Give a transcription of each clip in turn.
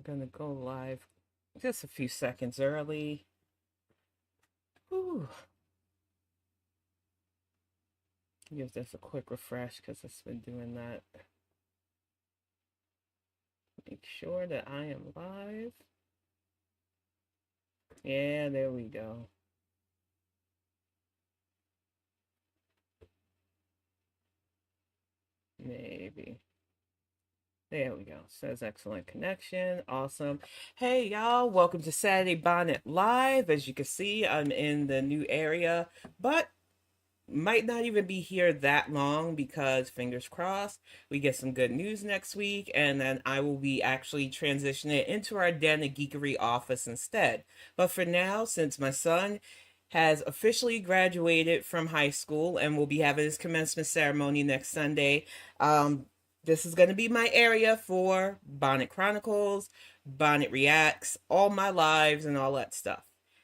gonna go live just a few seconds early. Whew. Give this a quick refresh because it's been doing that. Make sure that I am live. Yeah, there we go. Maybe. There we go. Says excellent connection. Awesome. Hey, y'all. Welcome to Saturday Bonnet Live. As you can see, I'm in the new area, but might not even be here that long because fingers crossed we get some good news next week, and then I will be actually transitioning into our Den of Geekery office instead. But for now, since my son has officially graduated from high school and will be having his commencement ceremony next Sunday, this is going to be my area for Bonnet Chronicles, Bonnet Reacts, all my lives, and all that stuff.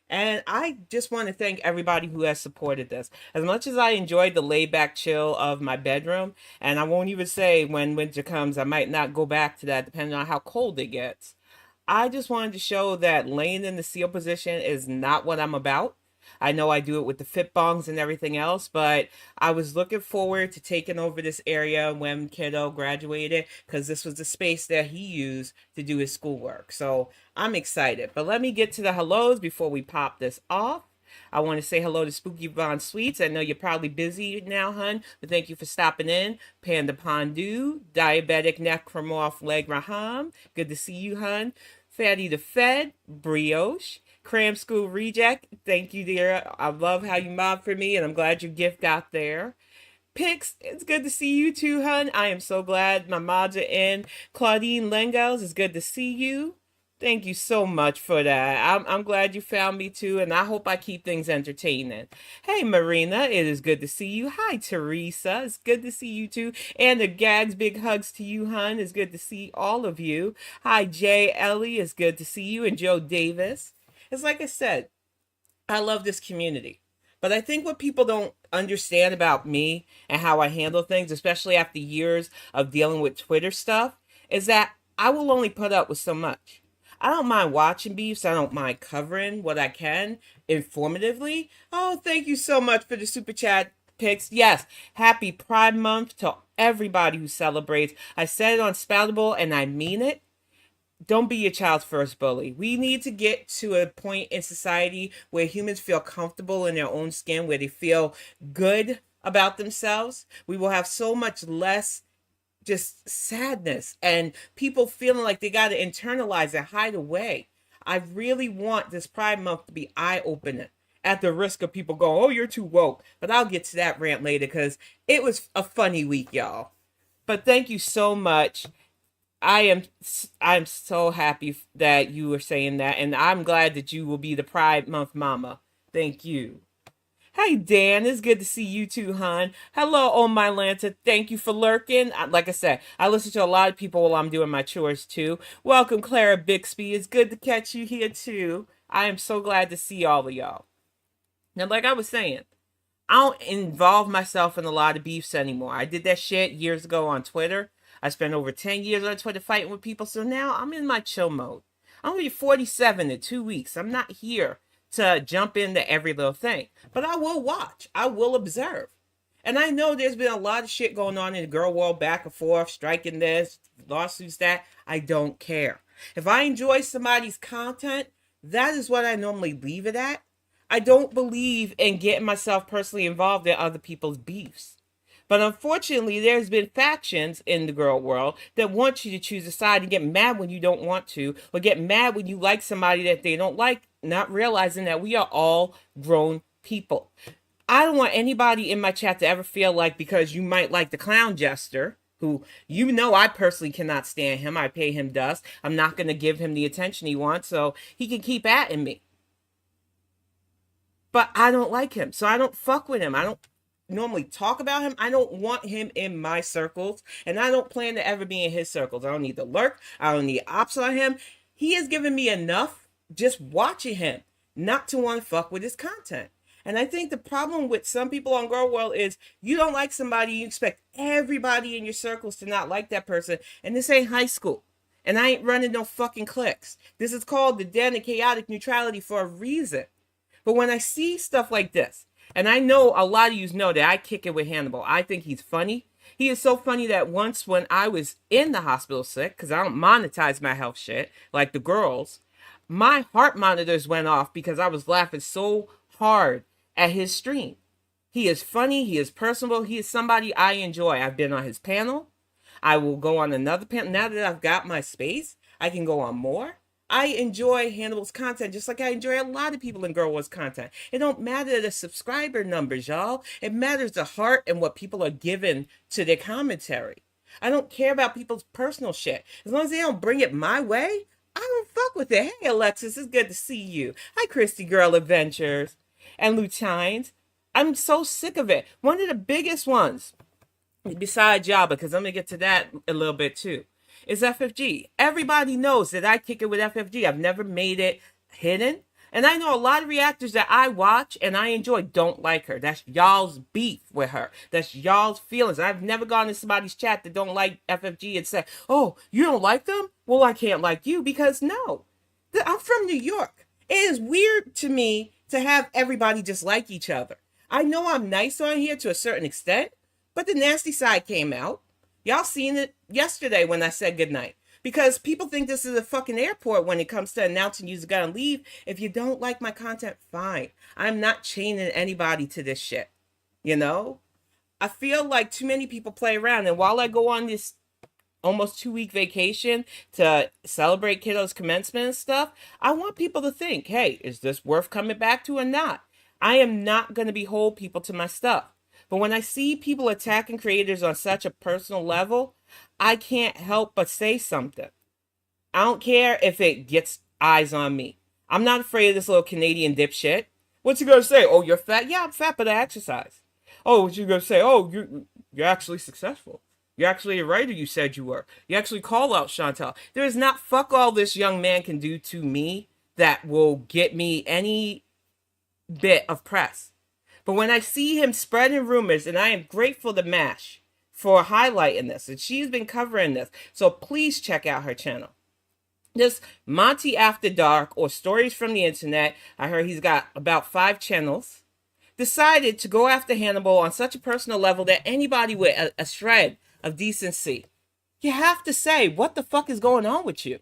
And I just want to thank everybody who has supported this. As much as I enjoyed the laid back chill of my bedroom, and I won't even say when winter comes, I might not go back to that depending on how cold it gets. I just wanted to show that laying in the seal position is not what I'm about. I know I do it with the fit bongs and everything else, but I was looking forward to taking over this area when kiddo graduated because this was the space that he used to do his schoolwork. So I'm excited. But let me get to the hellos before we pop this off. I want to say hello to Spooky Von Sweets. I know you're probably busy now, hun, but thank you for stopping in. Panda Pondu, Diabetic Necromorph Leg Raham. Good to see you, hun. Fatty the Fed, Brioche, Cram School Reject. Thank you, dear. I love how you mob for me, and I'm glad your gift got there. Pix, it's good to see you too, hun. I am so glad my mods are in. Claudine Lengels, it's good to see you. Thank you so much for that. I'm glad you found me too, and I hope I keep things entertaining. Hey, Marina, it is good to see you. Hi, Teresa. It's good to see you too. And the Gags, big hugs to you, hun. It's good to see all of you. Hi, Jay Ellie. It's good to see you. And Joe Davis. It's like I said, I love this community. But I think what people don't understand about me and how I handle things, especially after years of dealing with Twitter stuff, is that I will only put up with so much. I don't mind watching beefs. I don't mind covering what I can informatively. Oh, thank you so much for the super chat picks. Yes, happy Pride Month to everybody who celebrates. I said it on Spoutable and I mean it. Don't be your child's first bully. We need to get to a point in society where humans feel comfortable in their own skin, where they feel good about themselves. We will have so much less just sadness and people feeling like they got to internalize and hide away. I really want this Pride Month to be eye-opening at the risk of people going, oh, you're too woke. But I'll get to that rant later because it was a funny week, y'all. But thank you so much. I'm so happy that you were saying that, and I'm glad that you will be the Pride Month mama. Thank you. Hey, Dan, it's good to see you too, hon. Hello, oh my Lanta. Thank you for lurking. Like I said, I listen to a lot of people while I'm doing my chores too. Welcome, Clara Bixby. It's good to catch you here too. I am so glad to see all of y'all. Now, like I was saying, I don't involve myself in a lot of beefs anymore. I did that shit years ago on Twitter. I spent over 10 years on Twitter fighting with people, so now I'm in my chill mode. I'm going to be 47 in 2 weeks. I'm not here to jump into every little thing. But I will watch. I will observe. And I know there's been a lot of shit going on in the girl world, back and forth, striking this, lawsuits that. I don't care. If I enjoy somebody's content, that is what I normally leave it at. I don't believe in getting myself personally involved in other people's beefs. But unfortunately, there's been factions in the girl world that want you to choose a side and get mad when you don't want to, or get mad when you like somebody that they don't like, not realizing that we are all grown people. I don't want anybody in my chat to ever feel like because you might like the clown jester, who you know I personally cannot stand him. I pay him dust. I'm not going to give him the attention he wants, so he can keep at me. But I don't like him, so I don't fuck with him. I don't normally talk about him. I don't want him in my circles, and I don't plan to ever be in his circles. I don't need to lurk. I don't need ops on him. He has given me enough just watching him not to want to fuck with his content. And I think the problem with some people on Gorl World is you don't like somebody, you expect everybody in your circles to not like that person, and this ain't high school. And I ain't running no fucking clicks. This is called the den of chaotic neutrality for a reason. But when I see stuff like this, and I know a lot of you know that I kick it with Hannibal. I think he's funny. He is so funny that once when I was in the hospital sick, because I don't monetize my health shit like the girls, my heart monitors went off because I was laughing so hard at his stream. He is funny. He is personable. He is somebody I enjoy. I've been on his panel. I will go on another panel. Now that I've got my space, I can go on more. I enjoy Hannibal's content just like I enjoy a lot of people in Gorl World's content. It don't matter the subscriber numbers, y'all. It matters the heart and what people are giving to their commentary. I don't care about people's personal shit. As long as they don't bring it my way, I don't fuck with it. Hey, Alexis, it's good to see you. Hi, Christy Girl Adventures and Lutines. I'm so sick of it. One of the biggest ones, besides Java, because I'm going to get to that a little bit too, is FFG. Everybody knows that I kick it with FFG. I've never made it hidden. And I know a lot of reactors that I watch and I enjoy don't like her. That's y'all's beef with her. That's y'all's feelings. I've never gone to somebody's chat that don't like FFG and say, oh, you don't like them? Well, I can't like you because no. I'm from New York. It is weird to me to have everybody just like each other. I know I'm nice on here to a certain extent, but the nasty side came out. Y'all seen it yesterday when I said goodnight. Because people think this is a fucking airport when it comes to announcing you're gonna leave. If you don't like my content, fine. I'm not chaining anybody to this shit. You know? I feel like too many people play around. And while I go on this almost 2-week vacation to celebrate kiddos' commencement and stuff, I want people to think, hey, is this worth coming back to or not? I am not going to behold people to my stuff. But when I see people attacking creators on such a personal level, I can't help but say something. I don't care if it gets eyes on me. I'm not afraid of this little Canadian dipshit. What's he gonna say? Oh, you're fat? Yeah, I'm fat, but I exercise. Oh, what you gonna say? Oh, you're actually successful. You're actually a writer, you said you were. You actually call out Chantal. There is not fuck all this young man can do to me that will get me any bit of press. But when I see him spreading rumors, and I am grateful to MASH for highlighting this, and she's been covering this, so please check out her channel. This Monty After Dark, or Stories from the Internet, I heard he's got about 5 channels, decided to go after Hannibal on such a personal level that anybody with a shred of decency, you have to say, what the fuck is going on with you?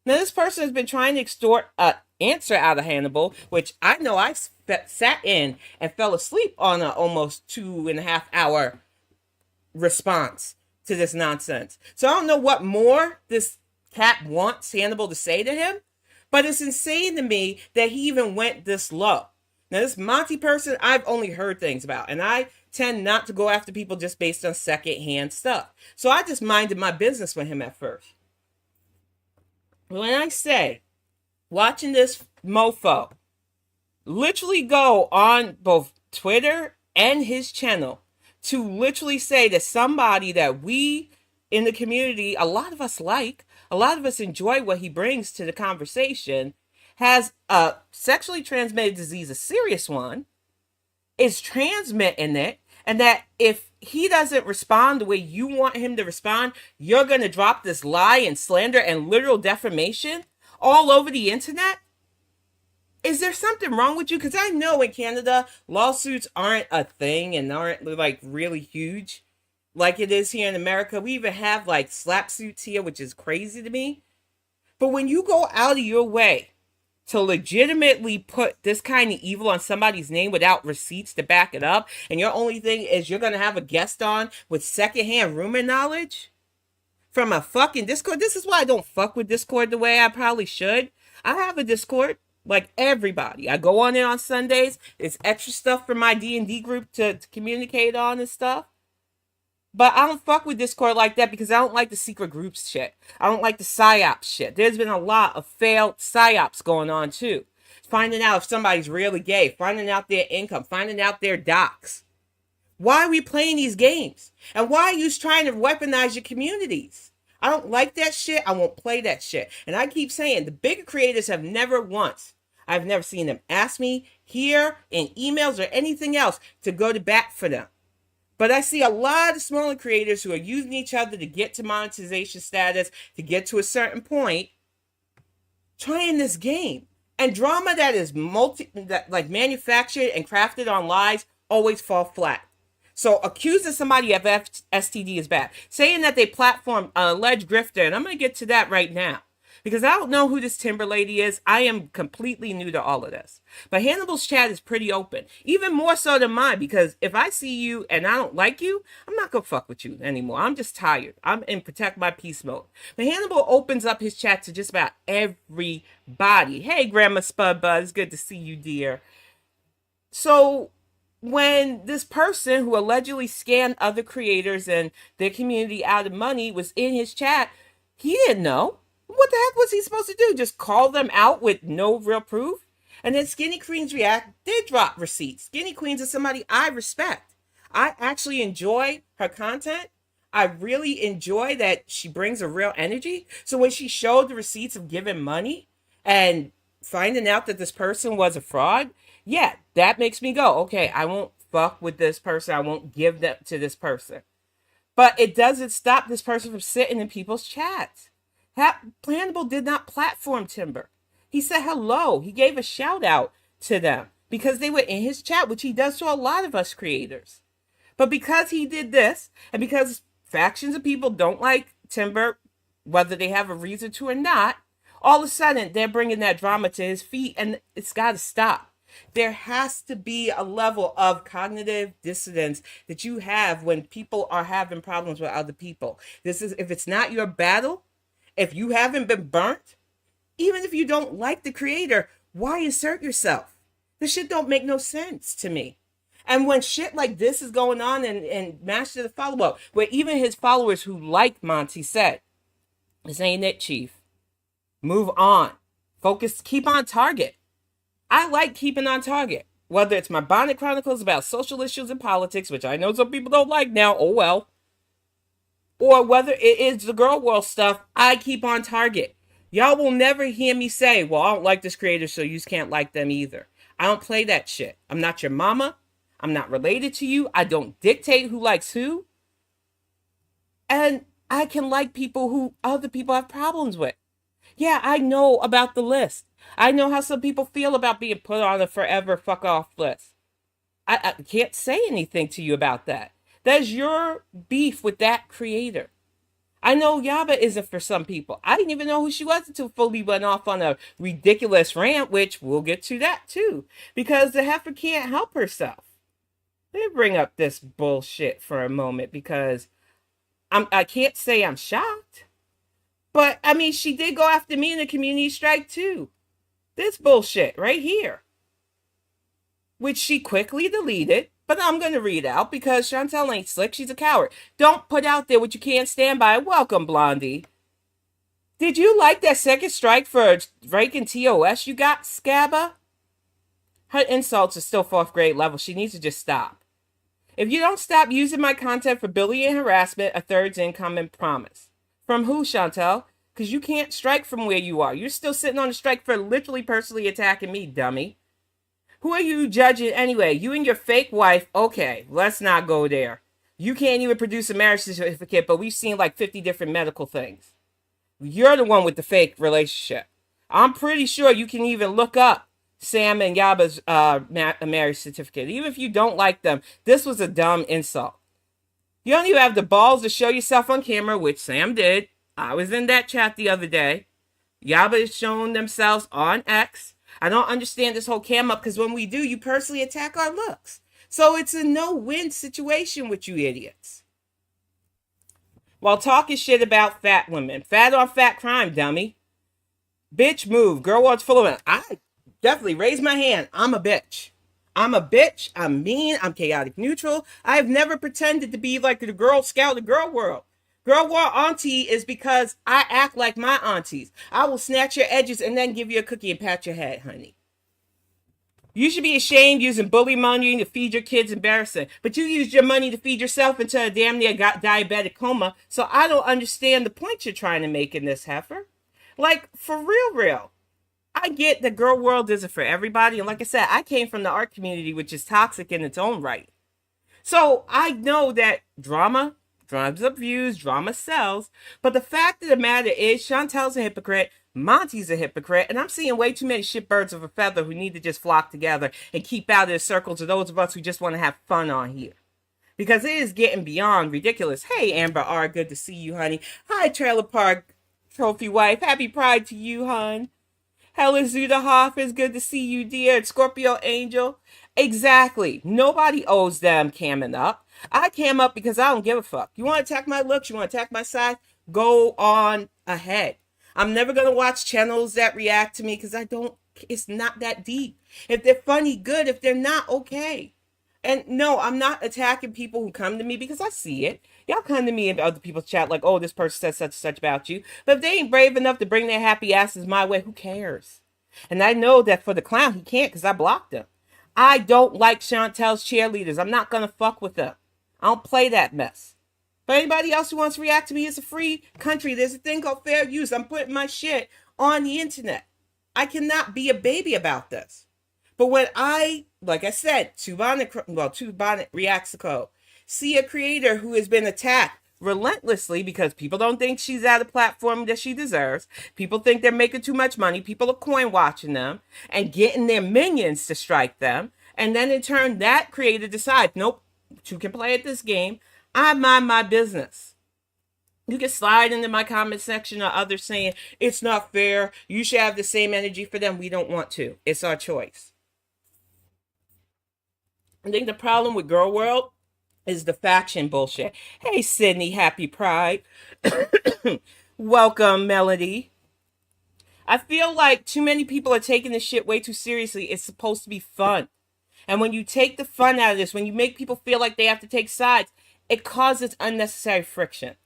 Now, this person has been trying to extort an answer out of Hannibal, which I know I sat in and fell asleep on an almost 2.5 hour response to this nonsense. So I don't know what more this cat wants Hannibal to say to him, but it's insane to me that he even went this low. Now, this Monty person, I've only heard things about, and I tend not to go after people just based on secondhand stuff. So I just minded my business with him at first. When I say, watching this mofo literally go on both Twitter and his channel to literally say that somebody that we in the community, a lot of us like, a lot of us enjoy what he brings to the conversation, has a sexually transmitted disease, a serious one, is transmitting it, and that if he doesn't respond the way you want him to respond, you're going to drop this lie and slander and literal defamation all over the internet? Is there something wrong with you? Because I know in Canada, lawsuits aren't a thing and aren't like really huge like it is here in America. We even have like slap suits here, which is crazy to me. But when you go out of your way to legitimately put this kind of evil on somebody's name without receipts to back it up, and your only thing is you're going to have a guest on with secondhand rumor knowledge from a fucking Discord. This is why I don't fuck with Discord the way I probably should. I have a Discord like everybody. I go on it on Sundays. It's extra stuff for my D&D group to communicate on and stuff. But I don't fuck with Discord like that because I don't like the secret groups shit. I don't like the psyops shit. There's been a lot of failed psyops going on too. Finding out if somebody's really gay, finding out their income, finding out their docs. Why are we playing these games? And why are you trying to weaponize your communities? I don't like that shit. I won't play that shit. And I keep saying, the bigger creators have never once, I've never seen them ask me here in emails or anything else to go to bat for them. But I see a lot of smaller creators who are using each other to get to monetization status, to get to a certain point, trying this game. And drama that is like manufactured and crafted on lies always fall flat. So accusing somebody of STD is bad. Saying that they platform an alleged grifter, and I'm going to get to that right now. Because I don't know who this Timber lady is. I am completely new to all of this. But Hannibal's chat is pretty open. Even more so than mine. Because if I see you and I don't like you, I'm not going to fuck with you anymore. I'm just tired. I'm in protect my peace mode. But Hannibal opens up his chat to just about everybody. Hey, Grandma Spud Buzz. Good to see you, dear. So when this person who allegedly scammed other creators and their community out of money was in his chat, he didn't know. What the heck was he supposed to do? Just call them out with no real proof? And then Skinny Queens React did drop receipts. Skinny Queens is somebody I respect. I actually enjoy her content. I really enjoy that she brings a real energy. So when she showed the receipts of giving money and finding out that this person was a fraud, yeah, that makes me go, okay, I won't fuck with this person. I won't give them to this person. But it doesn't stop this person from sitting in people's chats. Hannibal did not platform Timber. He said hello. He gave a shout out to them because they were in his chat, which he does to a lot of us creators. But because he did this, and because factions of people don't like Timber, whether they have a reason to or not, all of a sudden they're bringing that drama to his feet, and it's got to stop. There has to be a level of cognitive dissonance that you have when people are having problems with other people. This is, if it's not your battle, if you haven't been burnt, even if you don't like the creator, why assert yourself? This shit don't make no sense to me. And when shit like this is going on and Master the follow-up, where even his followers who like Monty said, this ain't it, Chief. Move on. Focus, keep on target. I like keeping on target. Whether it's my Bonnet Chronicles about social issues and politics, which I know some people don't like now, oh well. Or whether it is the Gorl World stuff, I keep on target. Y'all will never hear me say, well, I don't like this creator, so you can't like them either. I don't play that shit. I'm not your mama. I'm not related to you. I don't dictate who likes who. And I can like people who other people have problems with. Yeah, I know about the list. I know how some people feel about being put on a forever fuck off list. I can't say anything to you about that. That's your beef with that creator. I know Yaba isn't for some people. I didn't even know who she was until Foley went off on a ridiculous rant, which we'll get to that too. Because the heifer can't help herself. Let me bring up this bullshit for a moment because I can't say I'm shocked. But, I mean, she did go after me in the community strike too. This bullshit right here. Which she quickly deleted. But I'm going to read out because Chantel ain't slick. She's a coward. Don't put out there what you can't stand by. Welcome, Blondie. Did you like that second strike for breaking TOS you got, Scabba? Her insults are still 4th grade level. She needs to just stop. If you don't stop using my content for bullying and harassment, a third's incoming promise. From who, Chantel? Because you can't strike from where you are. You're still sitting on a strike for literally personally attacking me, dummy. Who are you judging anyway? You and your fake wife? Okay, let's not go there. You can't even produce a marriage certificate, but we've seen like 50 different medical things. You're the one with the fake relationship. I'm pretty sure you can even look up Sam and Yaba's marriage certificate. Even if you don't like them, this was a dumb insult. You don't even have the balls to show yourself on camera, which Sam did. I was in that chat the other day. Yaba is showing themselves on X. I don't understand this whole cam up because when we do, you personally attack our looks. So it's a no-win situation with you idiots. While talking shit about fat women. Fat on fat crime, dummy. Bitch move. Gorl World's full of it. I definitely raise my hand. I'm a bitch. I'm a bitch. I'm mean. I'm chaotic neutral. I have never pretended to be like the Girl Scout of Gorl World. Gorl World auntie is because I act like my aunties. I will snatch your edges and then give you a cookie and pat your head, honey. You should be ashamed using bully money to feed your kids embarrassing. But you used your money to feed yourself into a damn near diabetic coma. So I don't understand the point you're trying to make in this, heifer. Like, for real. I get that Gorl World isn't for everybody. And like I said, I came from the art community, which is toxic in its own right. So I know that drama drives up views, drama sells. But the fact of the matter is, Chantel's a hypocrite, Monty's a hypocrite, and I'm seeing way too many shitbirds of a feather who need to just flock together and keep out of the circles of those of us who just want to have fun on here. Because it is getting beyond ridiculous. Hey, Amber R., good to see you, honey. Hi, Trailer Park Trophy Wife. Happy Pride to you, hun. Hella Zudahoff, is good to see you, dear. Scorpio Angel. Exactly. Nobody owes them camming up. I cam up because I don't give a fuck. You want to attack my looks? You want to attack my size? Go on ahead. I'm never going to watch channels that react to me because I don't, it's not that deep. If they're funny, good. If they're not, okay. And no, I'm not attacking people who come to me because I see it. Y'all come to me and other people's chat like, oh, this person said such and such about you. But if they ain't brave enough to bring their happy asses my way, who cares? And I know that for the clown, he can't because I blocked him. I don't like Chantel's cheerleaders. I'm not going to fuck with them. I don't play that mess. But anybody else who wants to react to me, it's a free country. There's a thing called fair use. I'm putting my shit on the internet. I cannot be a baby about this. But when I, like I said, two Bonnet reacts to COTH, see a creator who has been attacked relentlessly because people don't think she's at a platform that she deserves. People think they're making too much money. People are coin watching them and getting their minions to strike them. And then in turn, that creator decides, nope, you can play at this game. I mind my business. You can slide into my comment section or others saying, it's not fair. You should have the same energy for them. We don't want to. It's our choice. I think the problem with Gorl World is the faction bullshit. Hey, Sydney, happy Pride. Welcome, Melody. I feel like too many people are taking this shit way too seriously. It's supposed to be fun. And when you take the fun out of this, when you make people feel like they have to take sides, it causes unnecessary friction.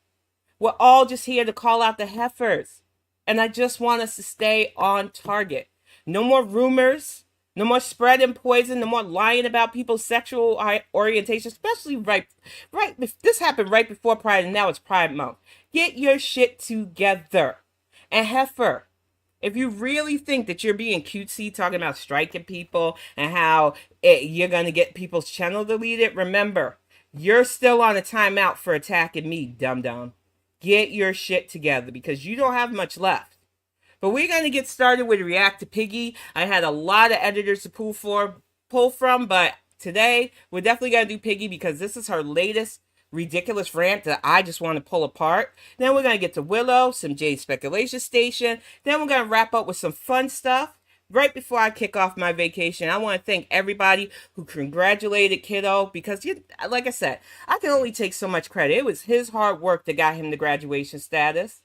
We're all just here to call out the heifers. And I just want us to stay on target. No more rumors. No more spreading poison. No more lying about people's sexual orientation, especially right. This happened right before Pride, and now it's Pride Month. Get your shit together. And heifer, if you really think that you're being cutesy, talking about striking people and how you're gonna get people's channel deleted, remember, you're still on a timeout for attacking me, dum dum. Get your shit together because you don't have much left. But we're going to get started with React to Piggy. I had a lot of editors to pull from, but today we're definitely going to do Piggy because this is her latest ridiculous rant that I just want to pull apart. Then we're going to get to Willow, some Jade Speculation Station. Then we're going to wrap up with some fun stuff. Right before I kick off my vacation, I want to thank everybody who congratulated Kiddo because, like I said, I can only take so much credit. It was his hard work that got him the graduation status.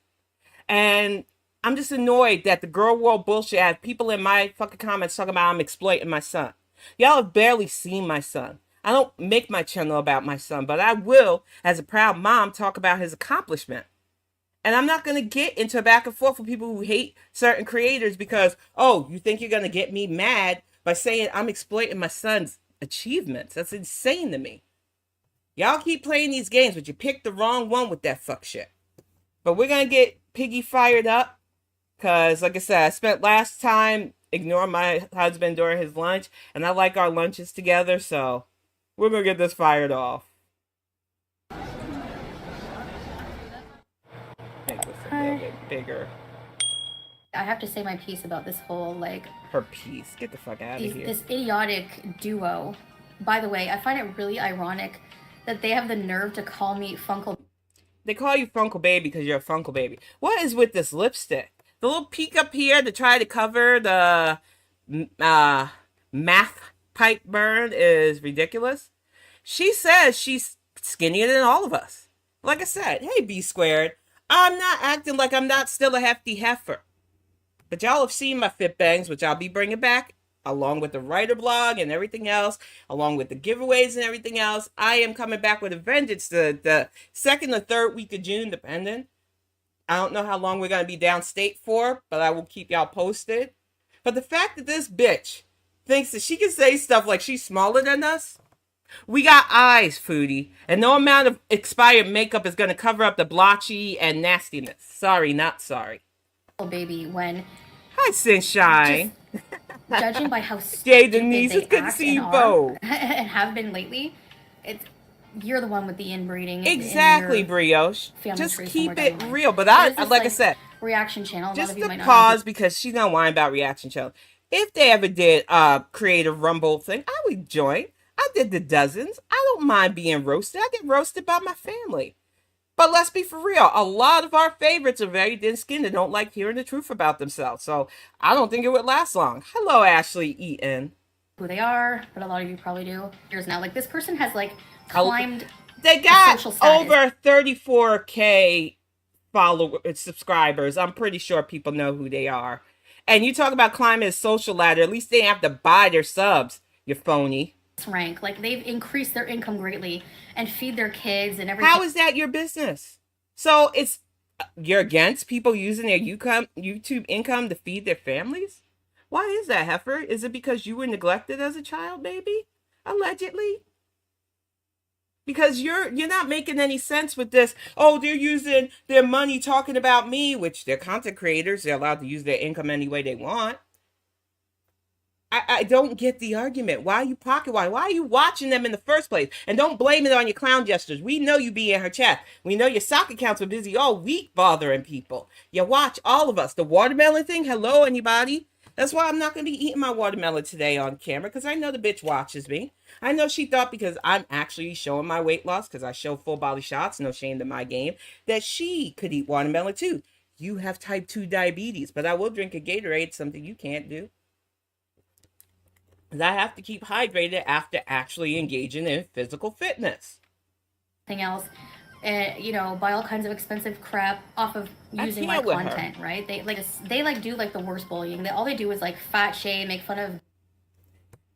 And I'm just annoyed that the Gorl World bullshit has people in my fucking comments talking about I'm exploiting my son. Y'all have barely seen my son. I don't make my channel about my son, but I will, as a proud mom, talk about his accomplishment. And I'm not going to get into a back and forth with people who hate certain creators because, oh, you think you're going to get me mad by saying I'm exploiting my son's achievements. That's insane to me. Y'all keep playing these games, but you picked the wrong one with that fuck shit. But we're going to get Piggy fired up. Because, like I said, I spent last time ignoring my husband during his lunch. And I like our lunches together. So, we're going to get this fired off. Make this a little bit bigger. I have to say my piece about this whole, like... Her piece. Get the fuck out of here. This idiotic duo. By the way, I find it really ironic that they have the nerve to call me Funkle. They call you Funkle Baby because you're a Funkle Baby. What is with this lipstick? The little peak up here to try to cover the math pipe burn is ridiculous. She says she's skinnier than all of us. Like I said, hey, B squared. I'm not acting like I'm not still a hefty heifer. But y'all have seen my fit bangs, which I'll be bringing back, along with the writer blog and everything else, along with the giveaways and everything else. I am coming back with a vengeance the second or third week of June, depending. I don't know how long we're going to be downstate for, but I will keep y'all posted. But the fact that this bitch thinks that she can say stuff like she's smaller than us, we got eyes, foodie, and no amount of expired makeup is going to cover up the blotchy and nastiness. Sorry, not sorry. Baby, when... Hi, Sunshine. Judging by how Jay Denise, it's good to see you both. And have been lately, it's you're the one with the inbreeding Exactly, in your Brioche. family Just tree somewhere keep down it the line. real. But There is I, this like I said, reaction channel. A lot just of you to might not know. pause because she's gonna whine about reaction channel. If they ever did creative rumble thing, I would join. I did the dozens. I don't mind being roasted. I get roasted by my family. But let's be for real. A lot of our favorites are very thin-skinned and don't like hearing the truth about themselves. So I don't think it would last long. Hello, Ashley Eaton. Who they are, but a lot of you probably do. Years now, like this person has like climbed. They got over 34K followers, subscribers. I'm pretty sure people know who they are. And you talk about climbing a social ladder. At least they have to buy their subs. You phony. Rank, like they've increased their income greatly and feed their kids and everything. How is that your business? So it's you're against people using their YouTube income to feed their families? Why is that, Heifer? Is it because you were neglected as a child, maybe? Allegedly? Because you're not making any sense with this. Oh, they're using their money talking about me, which they're content creators. They're allowed to use their income any way they want. I don't get the argument. Why are you pocket watching? Why are you watching them in the first place? And don't blame it on your clown gestures. We know you be in her chat. We know your sock accounts were busy all week bothering people. You watch all of us. The watermelon thing, hello, anybody? That's why I'm not going to be eating my watermelon today on camera, because I know the bitch watches me. I know she thought because I'm actually showing my weight loss, because I show full body shots, no shame to my game, that she could eat watermelon too. You have type 2 diabetes, but I will drink a Gatorade, something you can't do. I have to keep hydrated after actually engaging in physical fitness. Anything else, buy all kinds of expensive crap off of using my content, right? They do like the worst bullying. All they do is like fat shame, make fun of.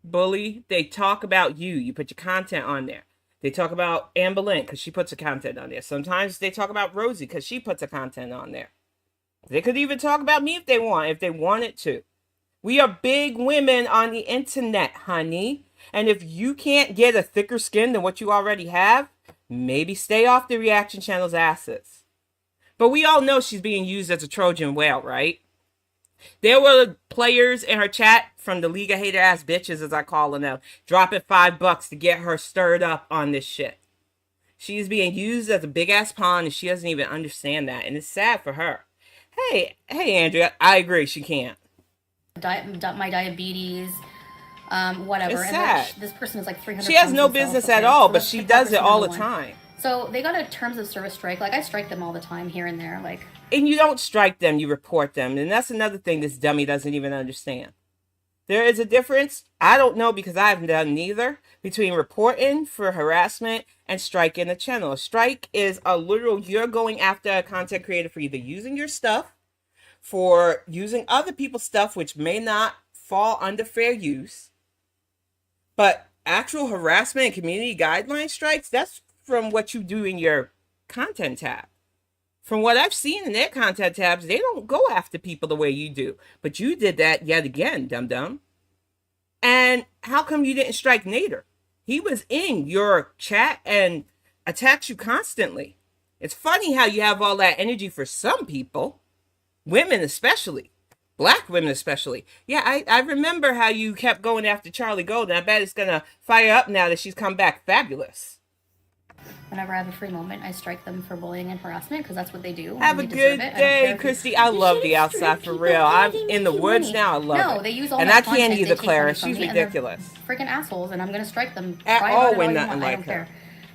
Bully. They talk about you. You put your content on there. They talk about Anne Boleyn because she puts her content on there. Sometimes they talk about Rosie because she puts her content on there. They could even talk about me if they wanted to. We are big women on the internet, honey. And if you can't get a thicker skin than what you already have, maybe stay off the reaction channel's asses. But we all know she's being used as a Trojan whale, right? There were players in her chat from the League of Hater Ass Bitches, as I call them, dropping $5 to get her stirred up on this shit. She's being used as a big ass pawn and she doesn't even understand that. And it's sad for her. Hey, Andrea, I agree, she can't. My diabetes, whatever. It's sad. And this person is like 300. She has no business at all, but she does it all the time. So they got a terms of service strike. Like I strike them all the time here and there. Like, and you don't strike them, you report them, and that's another thing this dummy doesn't even understand. There is a difference. I don't know because I haven't done neither between reporting for harassment and striking a channel. A strike is a literal, you're going after a content creator for either using your stuff, for using other people's stuff, which may not fall under fair use. But actual harassment and community guideline strikes, that's from what you do in your content tab. From what I've seen in their content tabs, they don't go after people the way you do. But you did that yet again, dum-dum. And how come you didn't strike Nader? He was in your chat and attacks you constantly. It's funny how you have all that energy for some people. Women especially. Black women especially. Yeah, I remember how you kept going after Charlie Golden. I bet it's going to fire up now that she's come back fabulous. Whenever I have a free moment, I strike them for bullying and harassment because that's what they do. Have a good day, Christy. I love the outside for real. I'm in the woods now. I love it. No, they use all and that I can't either, Clara. She's ridiculous. Freaking assholes, and I'm going to strike them. At all when nothing like her.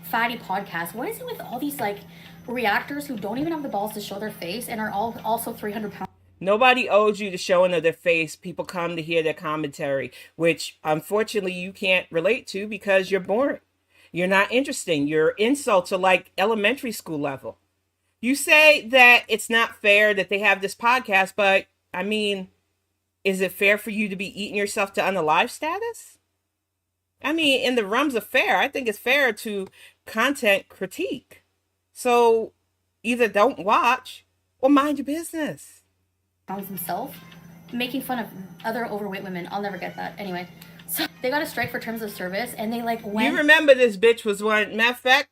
Fatty podcast. What is it with all these like reactors who don't even have the balls to show their face and are all also 300 pounds? Nobody owes you the showing of their face. People come to hear their commentary, which unfortunately you can't relate to because you're boring. You're not interesting. Your insults are like elementary school level. You say that it's not fair that they have this podcast, but I mean, is it fair for you to be eating yourself to unalive status? I mean, in the realms of fair, I think it's fair to content critique. So either don't watch or mind your business. Himself, making fun of other overweight women. I'll never get that. Anyway, so they got a strike for terms of service, and they like went. You remember this bitch was one. Matter of fact,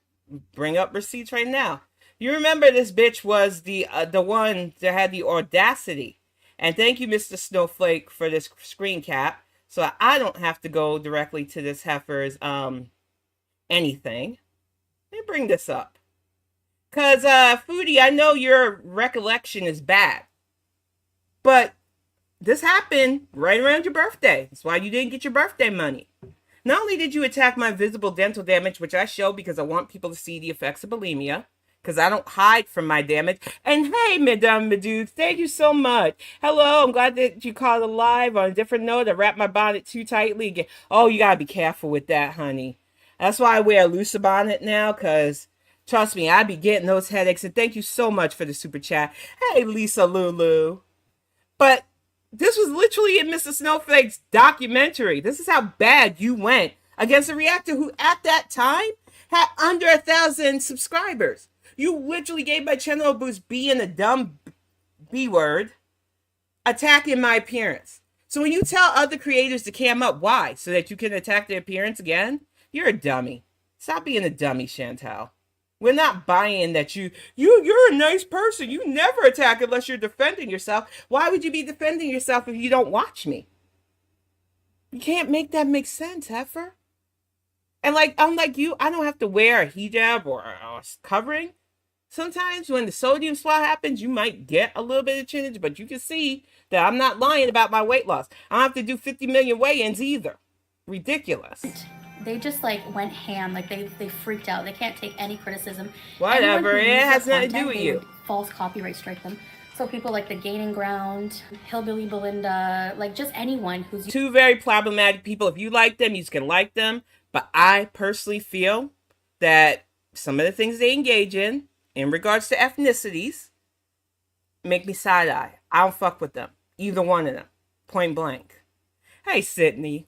bring up receipts right now. You remember this bitch was the one that had the audacity. And thank you, Mr. Snowflake, for this screen cap, so I don't have to go directly to this heifer's anything. Let me bring this up. Because, Foodie, I know your recollection is bad. But this happened right around your birthday. That's why you didn't get your birthday money. Not only did you attack my visible dental damage, which I show because I want people to see the effects of bulimia, because I don't hide from my damage. And hey, Madame Medude, thank you so much. Hello, I'm glad that you called alive. On a different note, I wrapped my bonnet too tightly again. Oh, you gotta be careful with that, honey. That's why I wear a looser bonnet now, because trust me, I be getting those headaches. And thank you so much for the super chat. Hey, Lisa Lulu. But this was literally in Mr. Snowflake's documentary. This is how bad you went against a reactor who, at that time, had under 1,000 subscribers. You literally gave my channel a boost being a dumb B word, attacking my appearance. So when you tell other creators to cam up, why? So that you can attack their appearance again? You're a dummy. Stop being a dummy, Chantal. We're not buying that you're a nice person. You never attack unless you're defending yourself. Why would you be defending yourself if you don't watch me? You can't make that make sense, heifer. And like, unlike you, I don't have to wear a hijab or a covering. Sometimes when the sodium swap happens, you might get a little bit of chinage, but you can see that I'm not lying about my weight loss. I don't have to do 50 million weigh-ins either. Ridiculous. They just like went ham, like they freaked out. They can't take any criticism. Whatever, it has nothing to do with you. False copyright strike them. So people like the Gaining Ground, Hillbilly Belinda, like just anyone who's... Two very problematic people. If you like them, you can like them. But I personally feel that some of the things they engage in regards to ethnicities, make me side-eye. I don't fuck with them. Either one of them. Point blank. Hey, Sydney.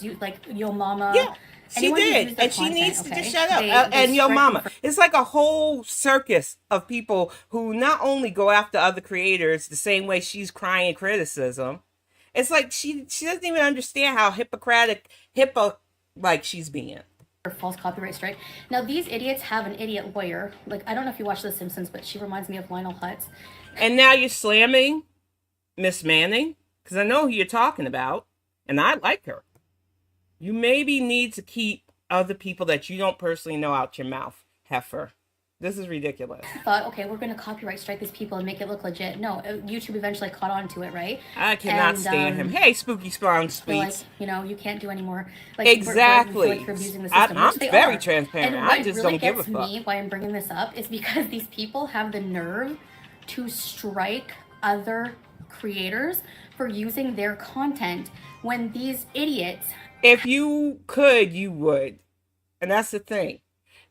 You, like, Yo Mama. Yeah, she did. And she needs to just shut up. And Yo Mama. It's like a whole circus of people who not only go after other creators the same way she's crying criticism. It's like she doesn't even understand how like she's being. False copyright strike. Now these idiots have an idiot lawyer. Like, I don't know if you watch The Simpsons, but she reminds me of Lionel Hutz. And now you're slamming Miss Manning, because I know who you're talking about, and I like her. You maybe need to keep other people that you don't personally know out your mouth, heifer. This is ridiculous. I thought, okay, we're going to copyright strike these people and make it look legit. No, YouTube eventually caught on to it, right? I cannot stand him. Hey, Spooky Spawn Speaks. Like, you can't do anymore. Like, exactly. Like you're abusing the system, I'm very transparent. And I just really don't give a fuck. Me, why I'm bringing this up is because these people have the nerve to strike other creators for using their content when these idiots... If you could, you would. And that's the thing.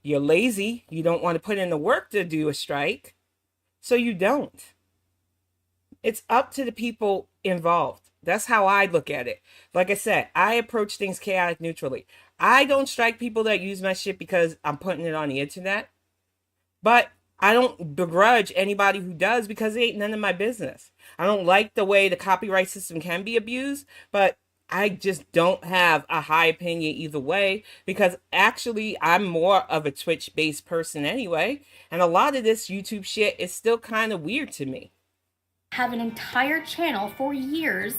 You're lazy. You don't want to put in the work to do a strike. So you don't. It's up to the people involved. That's how I look at it. Like I said, I approach things chaotic neutrally. I don't strike people that use my shit because I'm putting it on the internet. But I don't begrudge anybody who does because it ain't none of my business. I don't like the way the copyright system can be abused, but I just don't have a high opinion either way because actually I'm more of a Twitch-based person anyway. And a lot of this YouTube shit is still kind of weird to me. Have an entire channel for years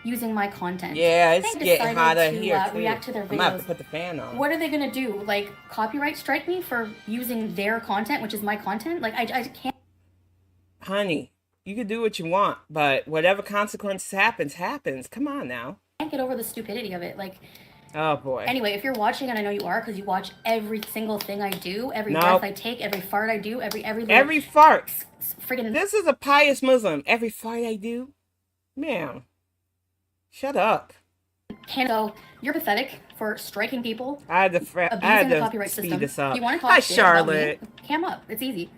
using my content. Yeah, it's getting hotter here too. React to their videos. I'm about to put the fan on. What are they gonna do? Like, copyright strike me for using their content, which is my content? Like, I can't. Honey, you can do what you want, but whatever consequences happens. Come on now. I can't get over the stupidity of it. Like, oh boy. Anyway, if you're watching, and I know you are, because you watch every single thing I do, every breath I take, every fart I do, every fart. Friggin'. This is a pious Muslim. Every fart I do, man. Shut up. So you're pathetic for striking people. I had to abusing the copyright system. This up. You want to talk Hi, shit Charlotte. About me? Cam up. It's easy.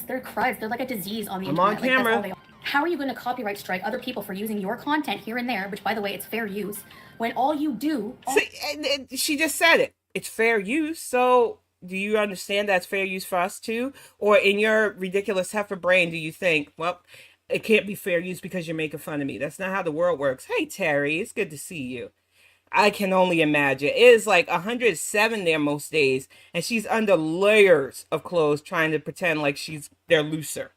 They're cries. They're like a disease on the I'm internet. on camera. Like, how are you going to copyright strike other people for using your content here and there, which, by the way, it's fair use, when all you do... See, she just said it. It's fair use, so do you understand that's fair use for us too? Or in your ridiculous heifer brain, do you think, well, it can't be fair use because you're making fun of me? That's not how the world works. Hey, Terry, it's good to see you. I can only imagine. It is like 107 there most days, and she's under layers of clothes trying to pretend like they're looser.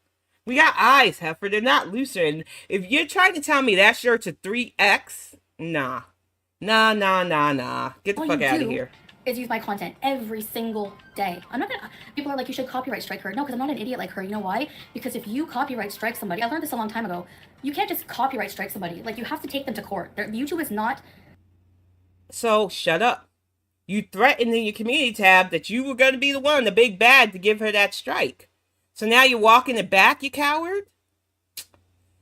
We got eyes, heifer. They're not looser. And if you're trying to tell me that shirt's a 3X, nah. Nah. Get the fuck out of here. is use my content every single day. I'm not gonna. People are like, you should copyright strike her. No, because I'm not an idiot like her. You know why? Because if you copyright strike somebody, I learned this a long time ago. You can't just copyright strike somebody. Like, you have to take them to court. YouTube is not. So shut up. You threatened in your community tab that you were going to be the one, the big bad, to give her that strike. So now you're walking it back, you coward?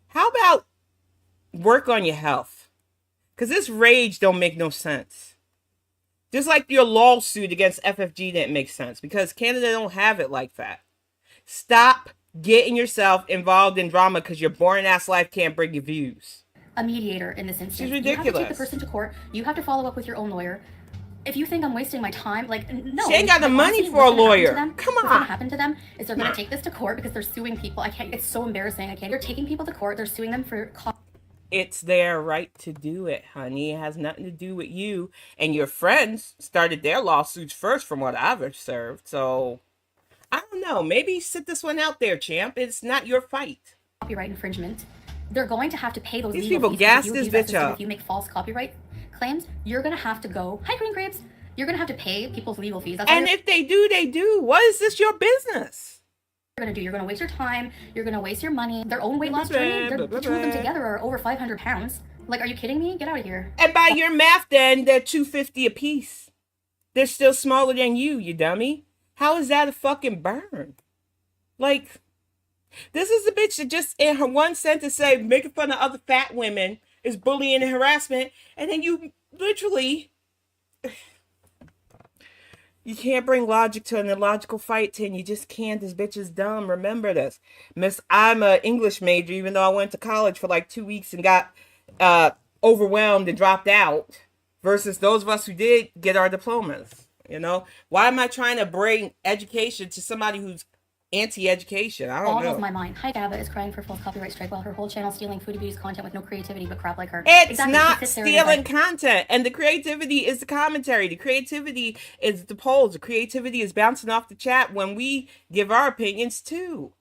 How about work on your health? Because this rage don't make no sense. Just like your lawsuit against FFG didn't make sense, because Canada don't have it like that. Stop getting yourself involved in drama because your boring ass life can't bring you views. A mediator in this instance. She's ridiculous. You have to take the person to court. You have to follow up with your own lawyer. If you think I'm wasting my time, like, no. She ain't got the money for a lawyer. Come on. What's going to happen to them is they're going to take this to court because they're suing people. I can't. It's so embarrassing. I can't. They're taking people to court. They're suing them for. It's their right to do it, honey. It has nothing to do with you. And your friends started their lawsuits first, from what I've observed. So, I don't know. Maybe sit this one out there, champ. It's not your fight. Copyright infringement. They're going to have to pay those These legal people fees. gas this bitch up. If you make false copyright claims, you're going to have to go. Hi, Green Grapes. You're going to have to pay people's legal fees. And if they do, they do. What is this your business? Going to do. You're going to waste your time. You're going to waste your money. Their own weight loss journey. The two of them together are over 500 pounds. Like, are you kidding me? Get out of here. And by your math, then they're 250 a piece. They're still smaller than you dummy. How is that a fucking burn? Like, this is a bitch that just in her one sentence say making fun of other fat women is bullying and harassment, and then you literally. You can't bring logic to an illogical fight, Tin. You just can't. This bitch is dumb. Remember this. Miss, I'm an English major, even though I went to college for like 2 weeks and got overwhelmed and dropped out, versus those of us who did get our diplomas. You know? Why am I trying to bring education to somebody who's anti-education? I don't know. All of my mind. Hi, Gabba is crying for full copyright strike while her whole channel stealing Foodie Beauty's content with no creativity but crap like her. It's exactly. Not stealing content. And the creativity is the commentary. The creativity is the polls. The creativity is bouncing off the chat when we give our opinions too.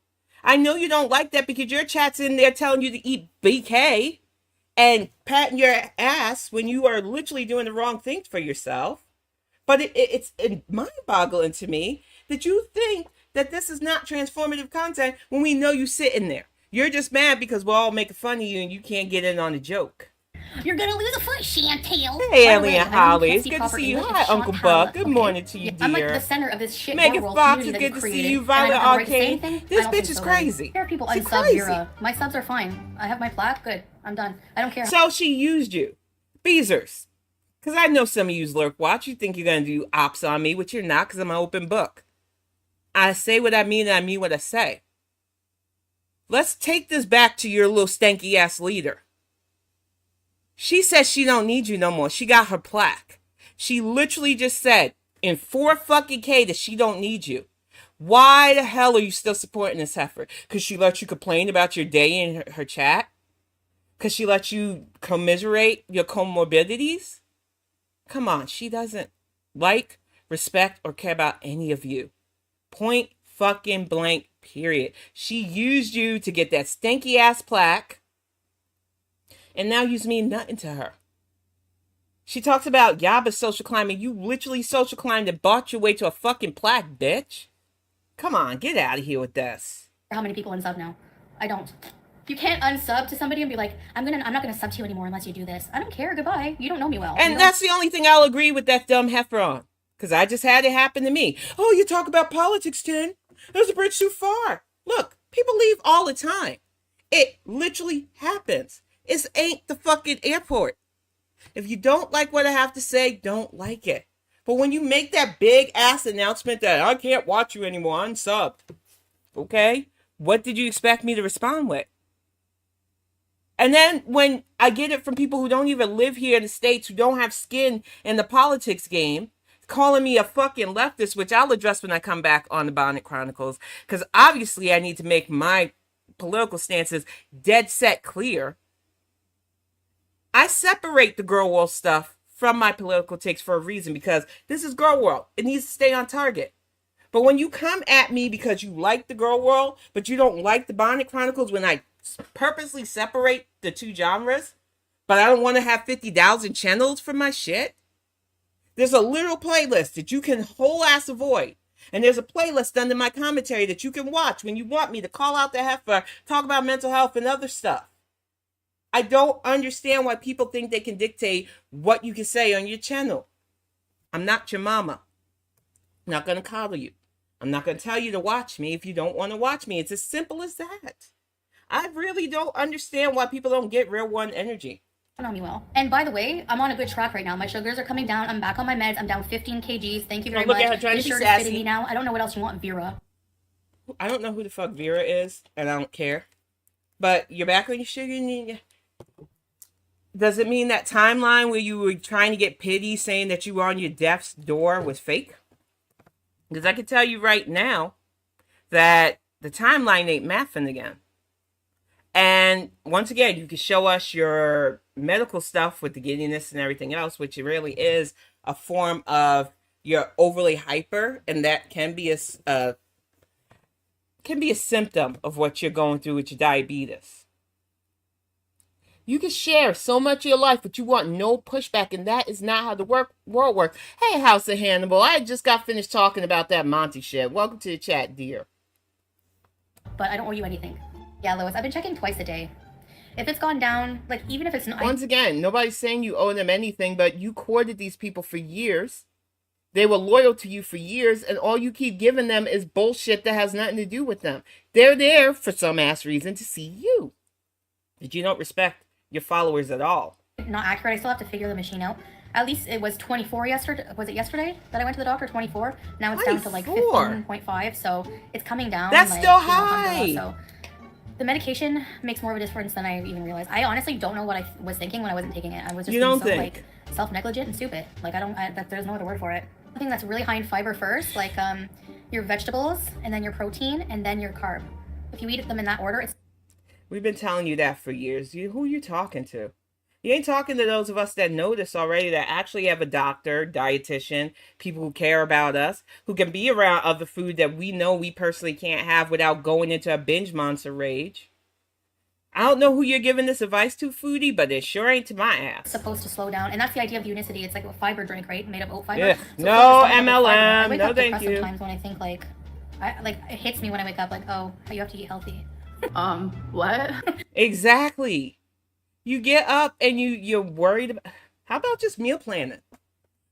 I know you don't like that because your chat's in there telling you to eat BK and patting your ass when you are literally doing the wrong things for yourself. But it's mind-boggling to me that you think that this is not transformative content when we know you sitting there. You're just mad because we're all making fun of you and you can't get in on the joke. You're gonna lose a foot, Chantel. Hey, Ellie and Holly. It's good to see you. Hi, Uncle Buck. Good morning to you, dear. I'm like the center of this shit. Megan Fox, it's good to see you. Violet Arcade. This bitch is crazy. There are people unsub Vera. My subs are fine. I have my plaque. Good. I'm done. I don't care. So she used you. Beezers. Because I know some of you lurk watch. You think you're going to do ops on me, which you're not because I'm an open book. I say what I mean and I mean what I say. Let's take this back to your little stanky ass leader. She says she don't need you no more. She got her plaque. She literally just said in 4 fucking K that she don't need you. Why the hell are you still supporting this heifer? Because she let you complain about your day in her chat? Because she let you commiserate your comorbidities? Come on, she doesn't like, respect, or care about any of you. Point fucking blank, period. She used you to get that stanky ass plaque, and now you mean nothing to her. She talks about Yaba social climbing. You literally social climbed and bought your way to a fucking plaque, bitch. Come on, get out of here with this. How many people unsub now? I don't. You can't unsub to somebody and be like, I'm not gonna sub to you anymore unless you do this. I don't care. Goodbye. You don't know me well. And that's the only thing I'll agree with that dumb heifer on. Because I just had it happen to me. Oh, you talk about politics, Tin. There's a bridge too far. Look, people leave all the time. It literally happens. It ain't the fucking airport. If you don't like what I have to say, don't like it. But when you make that big ass announcement that I can't watch you anymore, unsub. Okay? What did you expect me to respond with? And then when I get it from people who don't even live here in the States, who don't have skin in the politics game, calling me a fucking leftist, which I'll address when I come back on the Bonnet Chronicles, because obviously I need to make my political stances dead set clear. I separate the Gorl World stuff from my political takes for a reason, because this is Gorl World. It needs to stay on target. But when you come at me because you like the Gorl World, but you don't like the Bonnet Chronicles, when I purposely separate the two genres, but I don't want to have 50,000 channels for my shit, There's a literal playlist that you can whole ass avoid. And there's a playlist under my commentary that you can watch when you want me to call out the heifer, talk about mental health and other stuff. I don't understand why people think they can dictate what you can say on your channel. I'm not your mama. I'm not going to coddle you. I'm not going to tell you to watch me if you don't want to watch me. It's as simple as that. I really don't understand why people don't get real one energy. Know me well. And by the way, I'm on a good track right now. My sugars are coming down. I'm back on my meds. I'm down 15 kgs. Thank you very much. At her trying this to be shirt sassy. is fitting me now. I don't know what else you want, Vera. I don't know who the fuck Vera is, and I don't care. But you're back on your sugar. Does it mean that timeline where you were trying to get pity saying that you were on your death's door was fake? Because I can tell you right now that the timeline ain't mathing again. And once again, you can show us your medical stuff with the giddiness and everything else, which really is a form of you're overly hyper, and that can be a symptom of what you're going through with your diabetes. You can share so much of your life, but you want no pushback, and that is not how the world works. Hey, House of Hannibal, I just got finished talking about that Monty shit. Welcome to the chat, dear. But I don't owe you anything. Yeah, Lois, I've been checking twice a day. If it's gone down, like, even if it's not... Once again, nobody's saying you owe them anything, but you courted these people for years. They were loyal to you for years, and all you keep giving them is bullshit that has nothing to do with them. They're there for some ass reason to see you. But you don't respect your followers at all. Not accurate. I still have to figure the machine out. At least it was 24 yesterday. Was it yesterday that I went to the doctor? 24. Now it's down to like 15.5. So it's coming down. That's like, still high. So the medication makes more of a difference than I even realized. I honestly don't know what I was thinking when I wasn't taking it. I was just being so like self-negligent and stupid. Like there's no other word for it. Something that's really high in fiber first, like your vegetables, and then your protein, and then your carb. If you eat them in that order, it's... We've been telling you that for years. Who are you talking to? You ain't talking to those of us that know this already, that actually have a doctor, dietitian, people who care about us, who can be around other food that we know we personally can't have without going into a binge monster rage. I don't know who you're giving this advice to, foodie, but it sure ain't to my ass. Supposed to slow down, and that's the idea of unicity. It's like a fiber drink, right? Made of oat fiber. Yeah. So no MLM. No, thank you. Sometimes when I think like it hits me when I wake up, like, oh, you have to eat healthy. What? Exactly. You get up and you're worried about... How about just meal planning?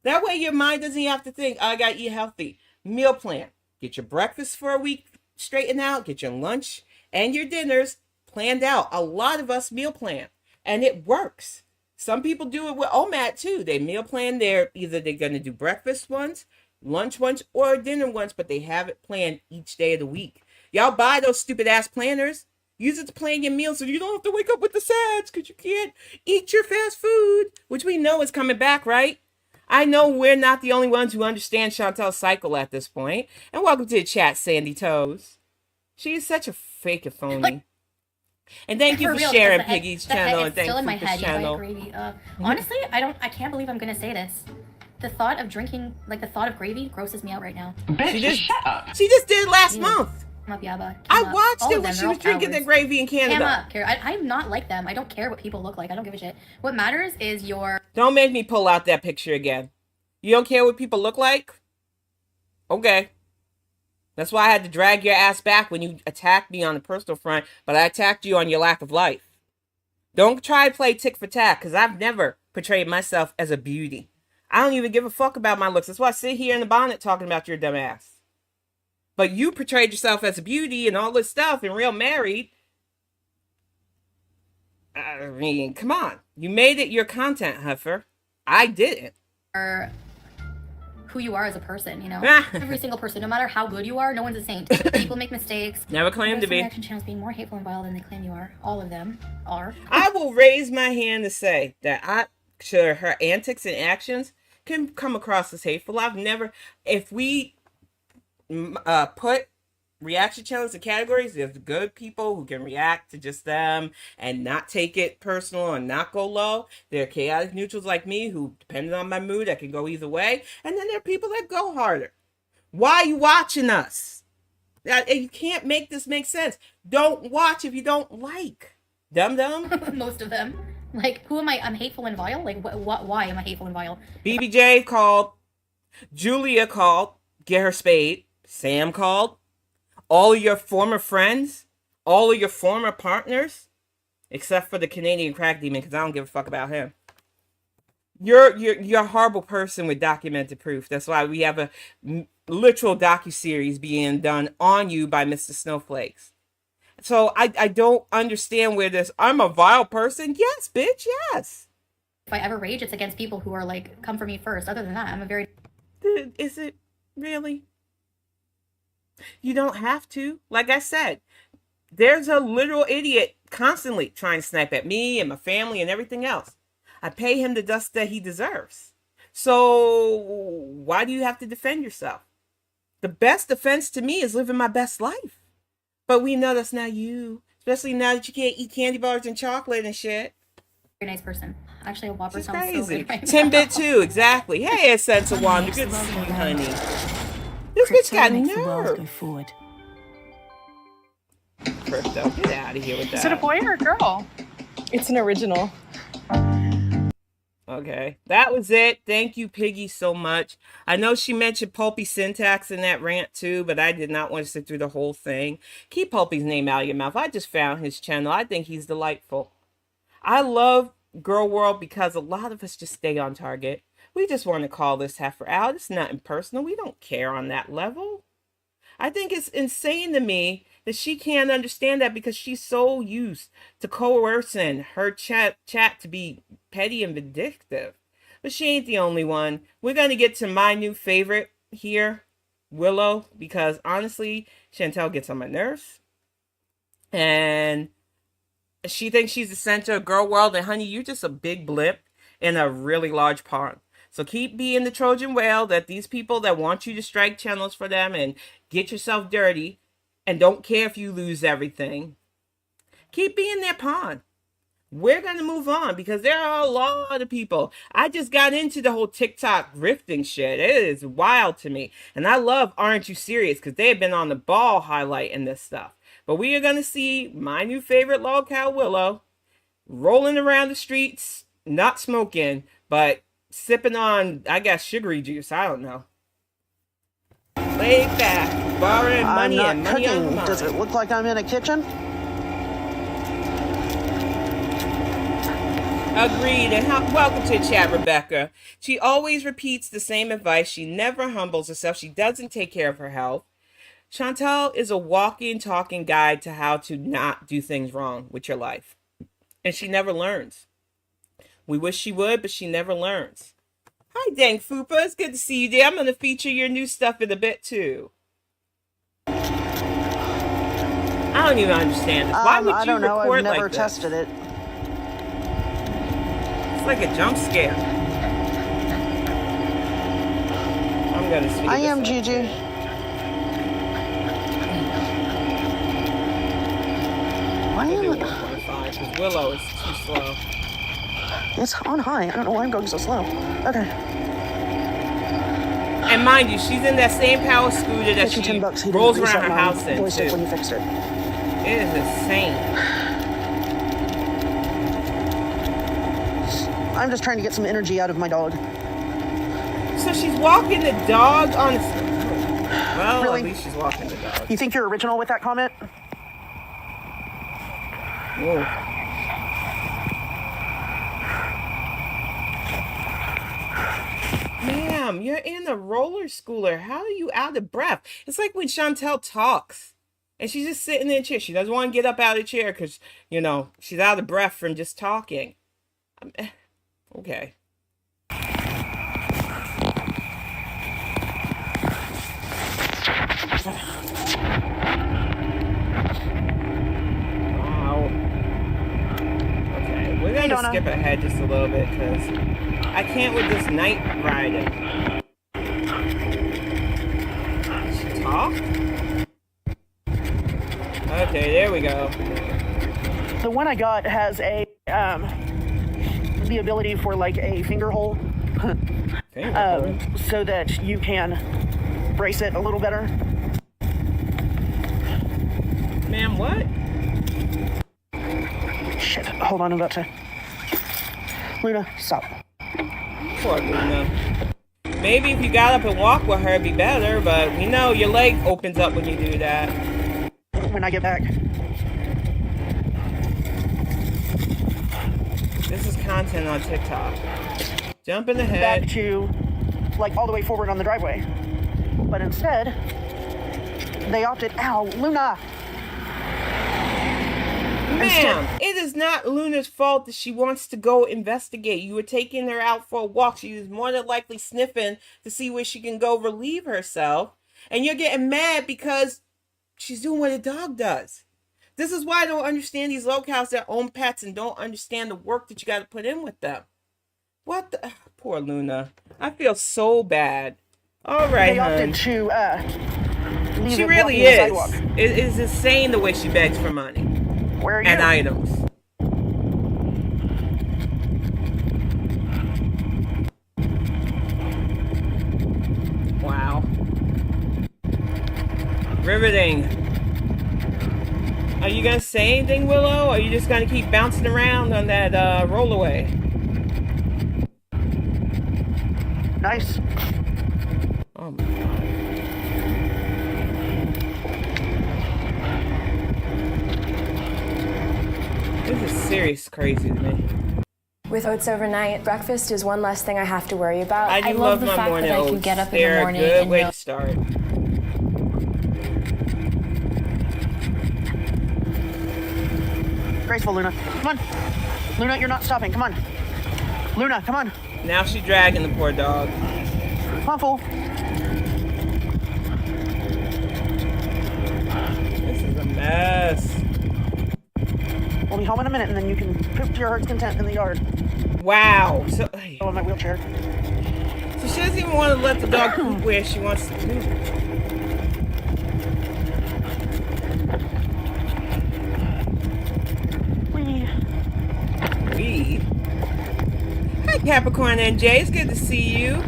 That way your mind doesn't have to think, I gotta eat healthy. Meal plan. Get your breakfast for a week straightened out. Get your lunch and your dinners planned out. A lot of us meal plan, and it works. Some people do it with OMAD too. They meal plan either they're gonna do breakfast once, lunch once, or dinner once, but they have it planned each day of the week. Y'all buy those stupid ass planners. Use it to plan your meals so you don't have to wake up with the sads because you can't eat your fast food, which we know is coming back, right? I know we're not the only ones who understand Chantel's cycle at this point. And welcome to the chat, Sandy Toes. She is such a fake and phony. And thank you for sharing Piggy's channel, and thank you for this channel. Honestly, I can't believe I'm gonna say this. The thought of drinking, like the thought of gravy, grosses me out right now. She just did last month. I watched it when she was drinking the gravy in Canada. I'm not like them. I don't care what people look like. I don't give a shit. What matters is your... Don't make me pull out that picture again. You don't care what people look like? Okay. That's why I had to drag your ass back when you attacked me on the personal front, but I attacked you on your lack of life. Don't try to play tick for tack, because I've never portrayed myself as a beauty. I don't even give a fuck about my looks. That's why I sit here in the bonnet talking about your dumb ass. But you portrayed yourself as a beauty and all this stuff and real married. I mean, come on. You made it your content, Heifer. I didn't. Or who you are as a person, you know? Every single person, no matter how good you are, no one's a saint. People make mistakes. Never claimed to be. Reaction channels being more hateful and vile than they claim you are. All of them are. I will raise my hand to say that her antics and actions can come across as hateful. I've never... If we... put reaction channels in categories, there's good people who can react to just them and not take it personal and not go low. There are chaotic neutrals like me who, depending on my mood, I can go either way. And then there are people that go harder. Why are you watching us? You can't make this make sense. Don't watch if you don't like. Dum-dum. Most of them. Like, who am I? I'm hateful and vile? Like, why am I hateful and vile? BBJ called Julia called, get her spade. Sam called. All of your former friends, all of your former partners, except for the Canadian crack demon, because I don't give a fuck about him. You're a horrible person with documented proof. That's why we have a literal docuseries being done on you by Mr. Snowflakes. So I don't understand where this, I'm a vile person. Yes, bitch, yes. If I ever rage, it's against people who are like, come for me first. Other than that, I'm a very... Is it really? You don't have to. Like I said, there's a literal idiot constantly trying to snipe at me and my family and everything else. I pay him the dust that he deserves. So why do you have to defend yourself? The best defense to me is living my best life. But we know that's not you. Especially now that you can't eat candy bars and chocolate and shit. very nice person. Actually, a Whopper She's sounds crazy. so good right now. Timbit too, exactly. Hey, it's Sense of Wonder. Good to see you, honey. This bitch got nerve. Crypto, get out of here with that. Is it a boy or a girl? It's an original. Okay, that was it. Thank you, Piggy, so much. I know she mentioned Pulpy syntax in that rant too, but I did not want to sit through the whole thing. Keep Pulpy's name out of your mouth. I just found his channel. I think he's delightful. I love Gorl World because a lot of us just stay on target. We just want to call this heifer out. It's nothing personal. We don't care on that level. I think it's insane to me that she can't understand that because she's so used to coercing her chat to be petty and vindictive. But she ain't the only one. We're going to get to my new favorite here, Willow, because honestly, Chantel gets on my nerves. And she thinks she's the center of Gorl World. And honey, you're just a big blip in a really large pond. So keep being the Trojan whale that these people that want you to strike channels for them and get yourself dirty and don't care if you lose everything. Keep being their pawn. We're going to move on because there are a lot of people. I just got into the whole TikTok grifting shit. It is wild to me. And I love Aren't You Serious because they have been on the ball highlighting this stuff. But we are going to see my new favorite log cow, Willow, rolling around the streets, not smoking, but sipping on, I guess, sugary juice. I don't know. Laid back, borrowing money and money on mine. Does it look like I'm in a kitchen? Agreed. And welcome to the chat, Rebecca. She always repeats the same advice. She never humbles herself. She doesn't take care of her health. Chantal is a walking, talking guide to how to not do things wrong with your life. And she never learns. We wish she would, but she never learns. Hi, Dang Fupa. It's good to see you there. I'm going to feature your new stuff in a bit, too. I don't even understand this. Why would I you don't know. record I've never like this? tested it. It's like a jump scare. I'm going to speed I this am up. Gigi. Why I'll do am 1.5 because Willow is too slow. It's on high. I don't know why I'm going so slow. Okay. And mind you, she's in that same power scooter that $10 she he rolls didn't around her reset my house in, joystick when too. he fixed it. It is insane. I'm just trying to get some energy out of my dog. So she's walking the dog on the... Well, Really? at least she's walking the dog. You think you're original with that comment? Whoa. Ma'am, you're in a roller schooler. How are you out of breath? It's like when Chantel talks and she's just sitting in a chair. She doesn't want to get up out of the chair because, you know, she's out of breath from just talking. Okay. Wow. Okay, we're going to skip ahead just a little bit because I can't with this night riding. Did she talk? Okay, there we go. The one I got has a the ability for like a finger hole, so that you can brace it a little better. Ma'am, what? Shit! Hold on, I'm about to. Luna, stop. Poor Luna. Maybe if you got up and walked with her, it'd be better, but we know your leg opens up when you do that. When I get back. This is content on TikTok. Jumping ahead. Back to, like, all the way forward on the driveway. But instead, they opted, ow, Luna! Ma'am, it is not Luna's fault that she wants to go investigate. You were taking her out for a walk. She is more than likely sniffing to see where she can go relieve herself. And you're getting mad because she's doing what a dog does. This is why I don't understand these locals that own pets and don't understand the work that you got to put in with them. What the... Poor Luna. I feel so bad. All right, They opted to, leave she it really blocking the is. sidewalk. It is insane the way she begs for money. Where are you? And items. Wow. Riveting. Are you gonna say anything, Willow? Or are you just gonna keep bouncing around on that rollaway? Nice. Oh my god. This is serious crazy to me. With oats overnight, breakfast is one less thing I have to worry about. I do love the my fact morning that I oats. can get up in the They're morning a good and way know- to start. Graceful, Luna. Come on. Luna, you're not stopping. Come on. Luna, come on. Now she's dragging the poor dog. Come on, fool. This is a mess. We'll be home in a minute, and then you can poop to your heart's content in the yard. Wow. So, Oh, in my wheelchair. so she doesn't even want to let the dog poop where she wants to poop. We. Hi, Capricorn NJ. It's good to see you.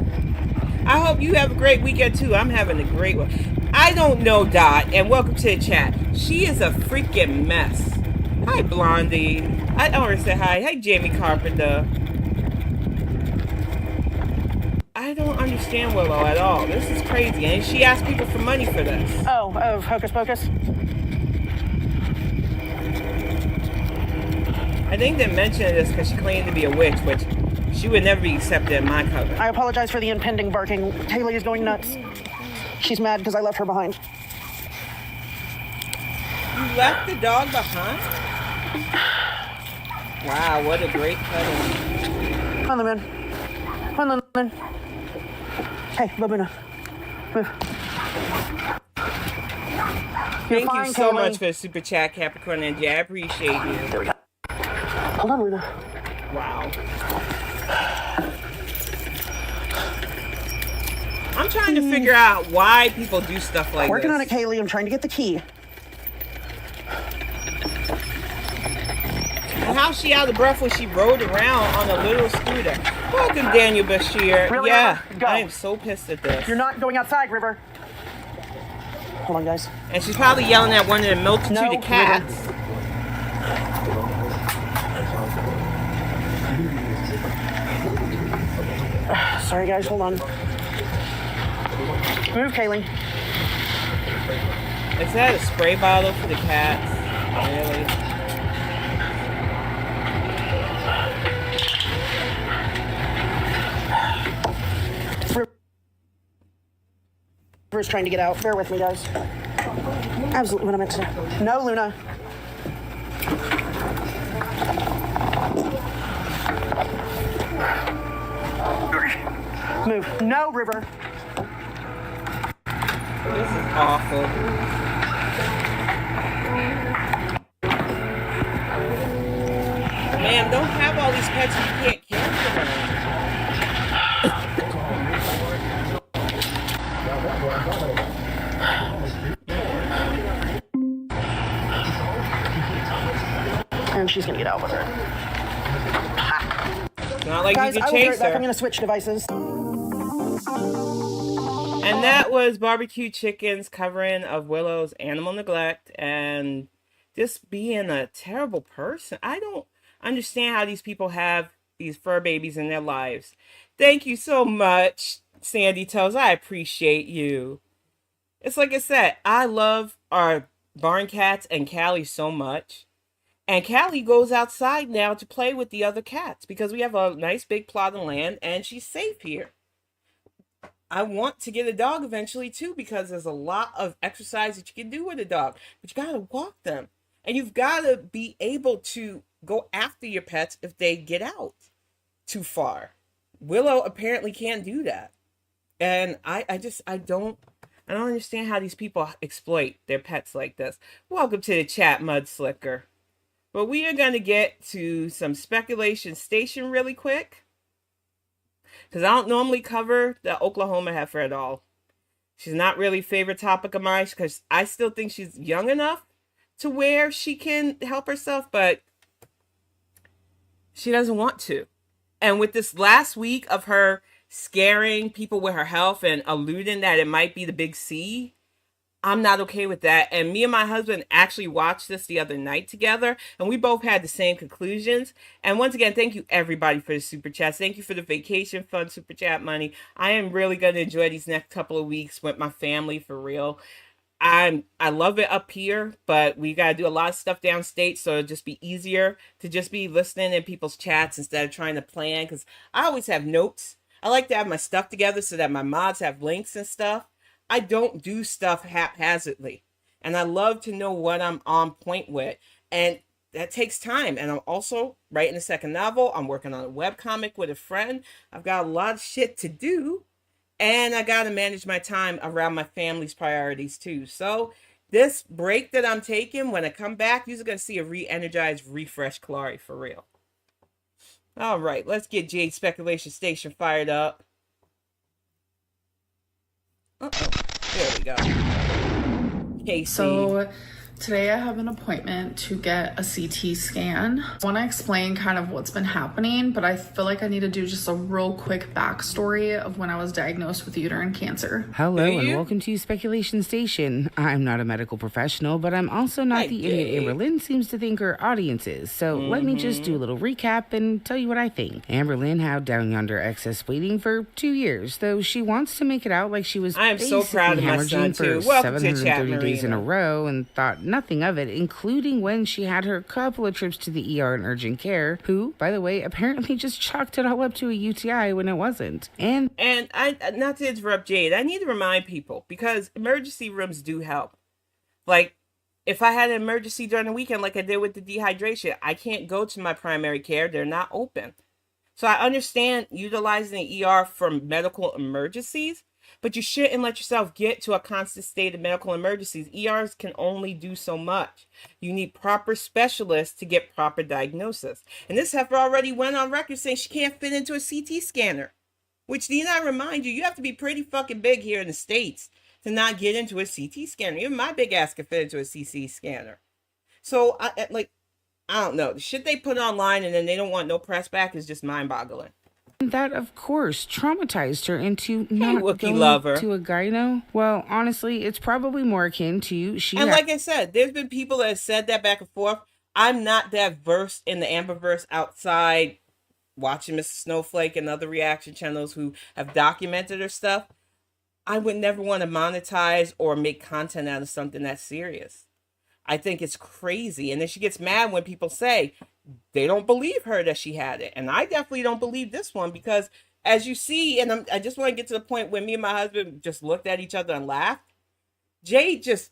I hope you have a great weekend too. I'm having a great one. I don't know Dot, and welcome to the chat. She is a freaking mess. Hi, Blondie. I already said hi. Hi, Jamie Carpenter. I don't understand Willow at all. This is crazy. And she asked people for money for this. Oh, of Hocus Pocus? I think they mentioned this because she claimed to be a witch, which she would never be accepted in my coven. I apologize for the impending barking. Haley is going nuts. She's mad because I left her behind. You left the dog behind? Wow, what a great cuddle. Come on, Lumen. Come on, Lumen. Hey, Babuna. Move. You're Thank fine, you so Kaylee. much for the super chat, Capricorn NJ. I appreciate you. There we go. Hold on, Luna. Wow. I'm trying to figure out why people do stuff like Working on it, this. Kaylee. I'm trying to get the key. And how's she out of breath when she rode around on a little scooter? Welcome, Daniel Bashir. Really, Yeah, River? Go. I am so pissed at this. You're not going outside, River. Hold on, guys. And she's probably yelling at one of the multitude No, of cats. Sorry, guys. Hold on. Move, Kaylee. Is that a spray bottle for the cats? Really? River's trying to get out. Bear with me, guys. Absolutely what I meant to say. No, Luna. Move. No, River. This is awful. Man, don't have all these pets you can't care for them. And she's gonna get out with her. It's not like Guys, you I can will be right chase back. I'm her. gonna switch devices. And that was Barbecue Chicken's covering of Willow's Animal Neglect and just being a terrible person. I don't understand how these people have these fur babies in their lives. Thank you so much. Sandy Toes, I appreciate you. It's like I said, I love our barn cats and Callie so much. And Callie goes outside now to play with the other cats because we have a nice big plot of land and she's safe here. I want to get a dog eventually too because there's a lot of exercise that you can do with a dog, but you gotta walk them. And you've gotta be able to go after your pets if they get out too far. Willow apparently can't do that. And I don't understand how these people exploit their pets like this. Welcome to the chat, Mudslicker. But we are going to get to some speculation station really quick. Because I don't normally cover the Oklahoma heifer at all. She's not really a favorite topic of mine because I still think she's young enough to where she can help herself, but she doesn't want to. And with this last week of her scaring people with her health and alluding that it might be the big C, I'm not okay with that. And me and my husband actually watched this the other night together, and we both had the same conclusions. And once again, thank you everybody for the super chats. Thank you for the vacation fund super chat money. I am really going to enjoy these next couple of weeks with my family for real. I love it up here, but we got to do a lot of stuff downstate, so it'll just be easier to just be listening in people's chats instead of trying to plan, because I always have notes. I like to have my stuff together so that my mods have links and stuff. I don't do stuff haphazardly, and I love to know what I'm on point with, and that takes time. And I'm also writing a second novel. I'm working on a webcomic with a friend. I've got a lot of shit to do, and I got to manage my time around my family's priorities too. So this break that I'm taking, when I come back, you're going to see a re-energized, refreshed Clary for real. All right, let's get Jade Speculation Station fired up. Uh-oh. There we go. Casey. So today I have an appointment to get a CT scan. I want to explain kind of what's been happening, but I feel like I need to do just a real quick backstory of when I was diagnosed with uterine cancer. Hello and welcome to Speculation Station. I'm not a medical professional, but I'm also not the idiot Amberlynn seems to think her audience is. So let me just do a little recap and tell you what I think. Amberlynn had down yonder excess waiting for 2 years, though she wants to make it out like she was I am so proud of my son too. Welcome to 730 days in a row and thought nothing of it, including when she had her couple of trips to the ER in urgent care, who, by the way, apparently just chalked it all up to a UTI when it wasn't. And I, not to interrupt Jade, I need to remind people, because emergency rooms do help. Like, if I had an emergency during the weekend like I did with the dehydration, I can't go to my primary care. They're not open. So I understand utilizing the ER for medical emergencies, but you shouldn't let yourself get to a constant state of medical emergencies. ERs can only do so much. You need proper specialists to get proper diagnosis. And this heifer already went on record saying she can't fit into a CT scanner. Which, need I remind you, you have to be pretty fucking big here in the States to not get into a CT scanner. Even my big ass can fit into a CT scanner. So, I don't know. The shit they put online and then they don't want no press back is just mind-boggling. that, of course, traumatized her into not going to a gyno. Well, honestly, it's probably more akin to like I said, there's been people that have said that back and forth. I'm not that versed in the Amberverse outside watching Mr. Snowflake and other reaction channels who have documented her stuff. I would never want to monetize or make content out of something that's serious. I think it's crazy. And then she gets mad when people say they don't believe her that she had it. And I definitely don't believe this one because, as you see, and I just want to get to the point where me and my husband just looked at each other and laughed. Jade just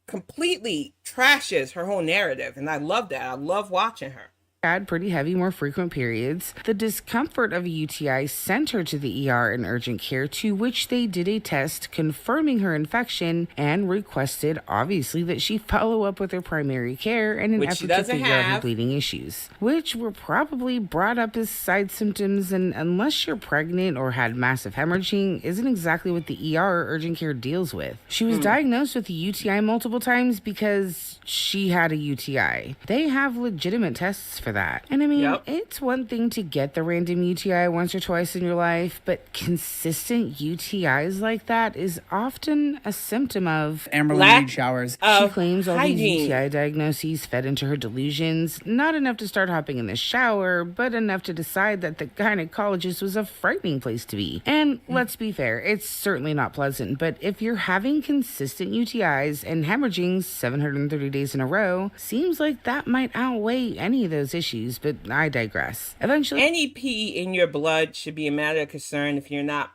completely trashes her whole narrative. And I love that. I love watching her. Had pretty heavy, more frequent periods. The discomfort of a UTI sent her to the ER in urgent care, to which they did a test confirming her infection and requested, obviously, that she follow up with her primary care in an effort to figure out her bleeding issues, which were probably brought up as side symptoms, and unless you're pregnant or had massive hemorrhaging, isn't exactly what the ER or urgent care deals with. She was diagnosed with a UTI multiple times because she had a UTI. They have legitimate tests for that. And I mean, Yep. it's one thing to get the random UTI once or twice in your life, but consistent UTIs like that is often a symptom of Amberlynn Lack needs showers. she claims all hygiene. these UTI diagnoses fed into her delusions, not enough to start hopping in the shower, but enough to decide that the gynecologist was a frightening place to be. And let's be fair, it's certainly not pleasant, but if you're having consistent UTIs and hemorrhaging 730 days in a row, seems like that might outweigh any of those issues, but I digress. Eventually, Any pee in your blood should be a matter of concern if you're not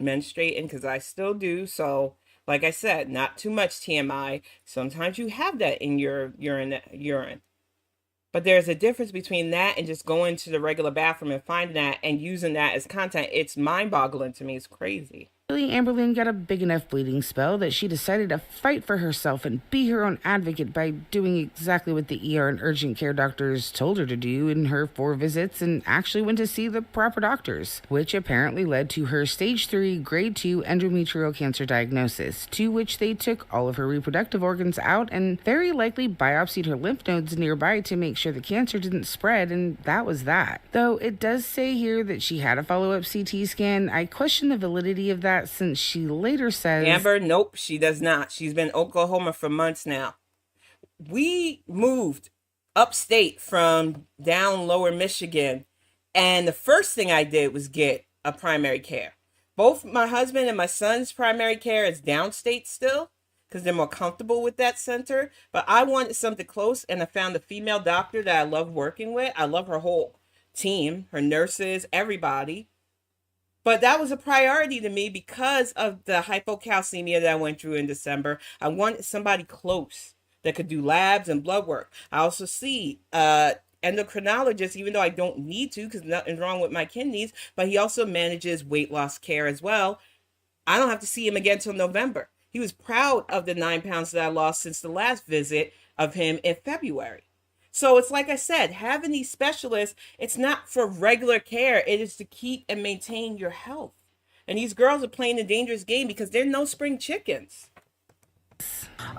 menstruating, because I still do. So, like I said, not too much TMI. Sometimes you have that in your urine. But there's a difference between that and just going to the regular bathroom and finding that and using that as content. It's mind-boggling to me. It's crazy. Amberlynn got a big enough bleeding spell that she decided to fight for herself and be her own advocate by doing exactly what the ER and urgent care doctors told her to do in her 4 visits, and actually went to see the proper doctors, which apparently led to her stage 3 grade 2 endometrial cancer diagnosis, to which they took all of her reproductive organs out and very likely biopsied her lymph nodes nearby to make sure the cancer didn't spread, and that was that. Though it does say here that she had a follow-up CT scan, I question the validity of that, since she later says, Amber, nope, she does not. She's been in Oklahoma for months now. We moved upstate from down lower Michigan, and the first thing I did was get a primary care. Both my husband and my son's primary care is downstate still, because they're more comfortable with that center. But I wanted something close, and I found a female doctor that I love working with. I love her whole team, her nurses, everybody. But that was a priority to me because of the hypocalcemia that I went through in December. I wanted somebody close that could do labs and blood work. I also see endocrinologist, even though I don't need to because nothing's wrong with my kidneys, but he also manages weight loss care as well. I don't have to see him again till November. He was proud of the 9 pounds that I lost since the last visit of him in February. So it's like I said, having these specialists, it's not for regular care. It is to keep and maintain your health. And these girls are playing a dangerous game because they're no spring chickens.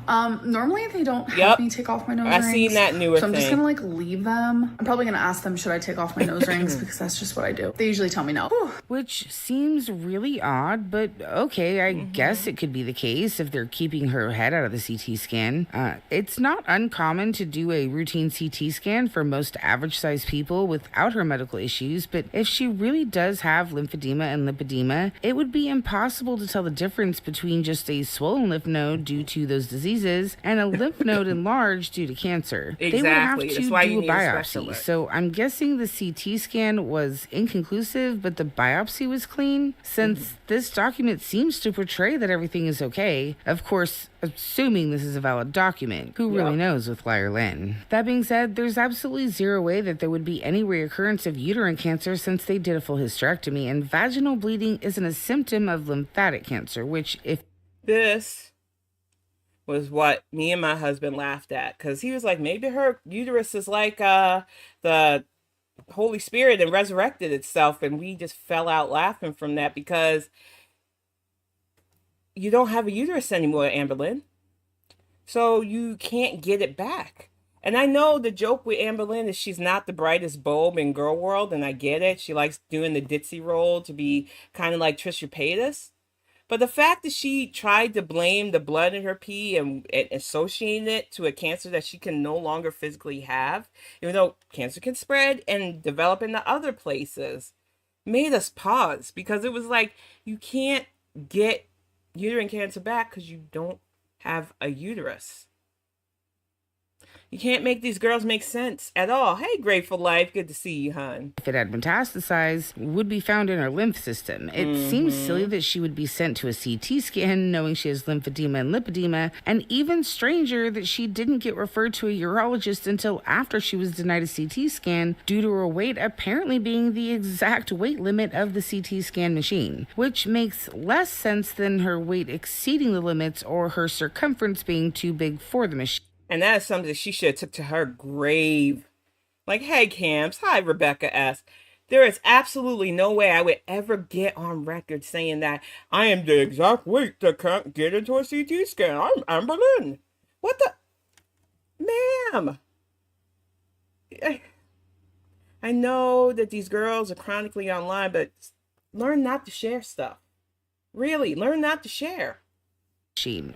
Normally they don't have Yep. me take off my nose I've rings. seen that newer so I'm just thing. gonna like leave them. I'm probably gonna ask them, should I take off my nose rings? Because that's just what I do. They usually tell me no. Whew. which seems really odd, but okay, I guess it could be the case if they're keeping her head out of the CT scan. It's not uncommon to do a routine CT scan for most average-sized people without her medical issues, but if she really does have lymphedema and lipedema, it would be impossible to tell the difference between just a swollen lymph node due to those diseases and a lymph node enlarged due to cancer. They would have Exactly. to That's why do you a need a biopsy. specialist. So I'm guessing the CT scan was inconclusive, but the biopsy was clean, since this document seems to portray that everything is okay. Of course, assuming this is a valid document. Who really knows with Liar Lynn? That being said, there's absolutely zero way that there would be any reoccurrence of uterine cancer since they did a full hysterectomy, and vaginal bleeding isn't a symptom of lymphatic cancer, which if This was what me and my husband laughed at because he was like, maybe her uterus is like the Holy Spirit and resurrected itself. And we just fell out laughing from that because you don't have a uterus anymore, Amberlynn. So you can't get it back. And I know the joke with Amberlynn is she's not the brightest bulb in Gorl World, and I get it. She likes doing the ditzy role to be kind of like Trisha Paytas. But the fact that she tried to blame the blood in her pee and associating it to a cancer that she can no longer physically have, even though cancer can spread and develop into other places, made us pause because it was like, you can't get uterine cancer back because you don't have a uterus. You can't make these girls make sense at all. Hey, Grateful Life, good to see you, hon. it had metastasized, would be found in her lymph system. It seems silly that she would be sent to a CT scan knowing she has lymphedema and lipedema, and even stranger that she didn't get referred to a urologist until after she was denied a CT scan due to her weight apparently being the exact weight limit of the CT scan machine, which makes less sense than her weight exceeding the limits or her circumference being too big for the machine. And that is something that she should have took to her grave. Like, hey, Camps. Hi, Rebecca S. There is absolutely no way I would ever get on record saying that I am the exact weight that can't get into a CT scan. I'm Amberlynn. What the? Ma'am. I know that these girls are chronically online, but learn not to share stuff. Really, learn not to share.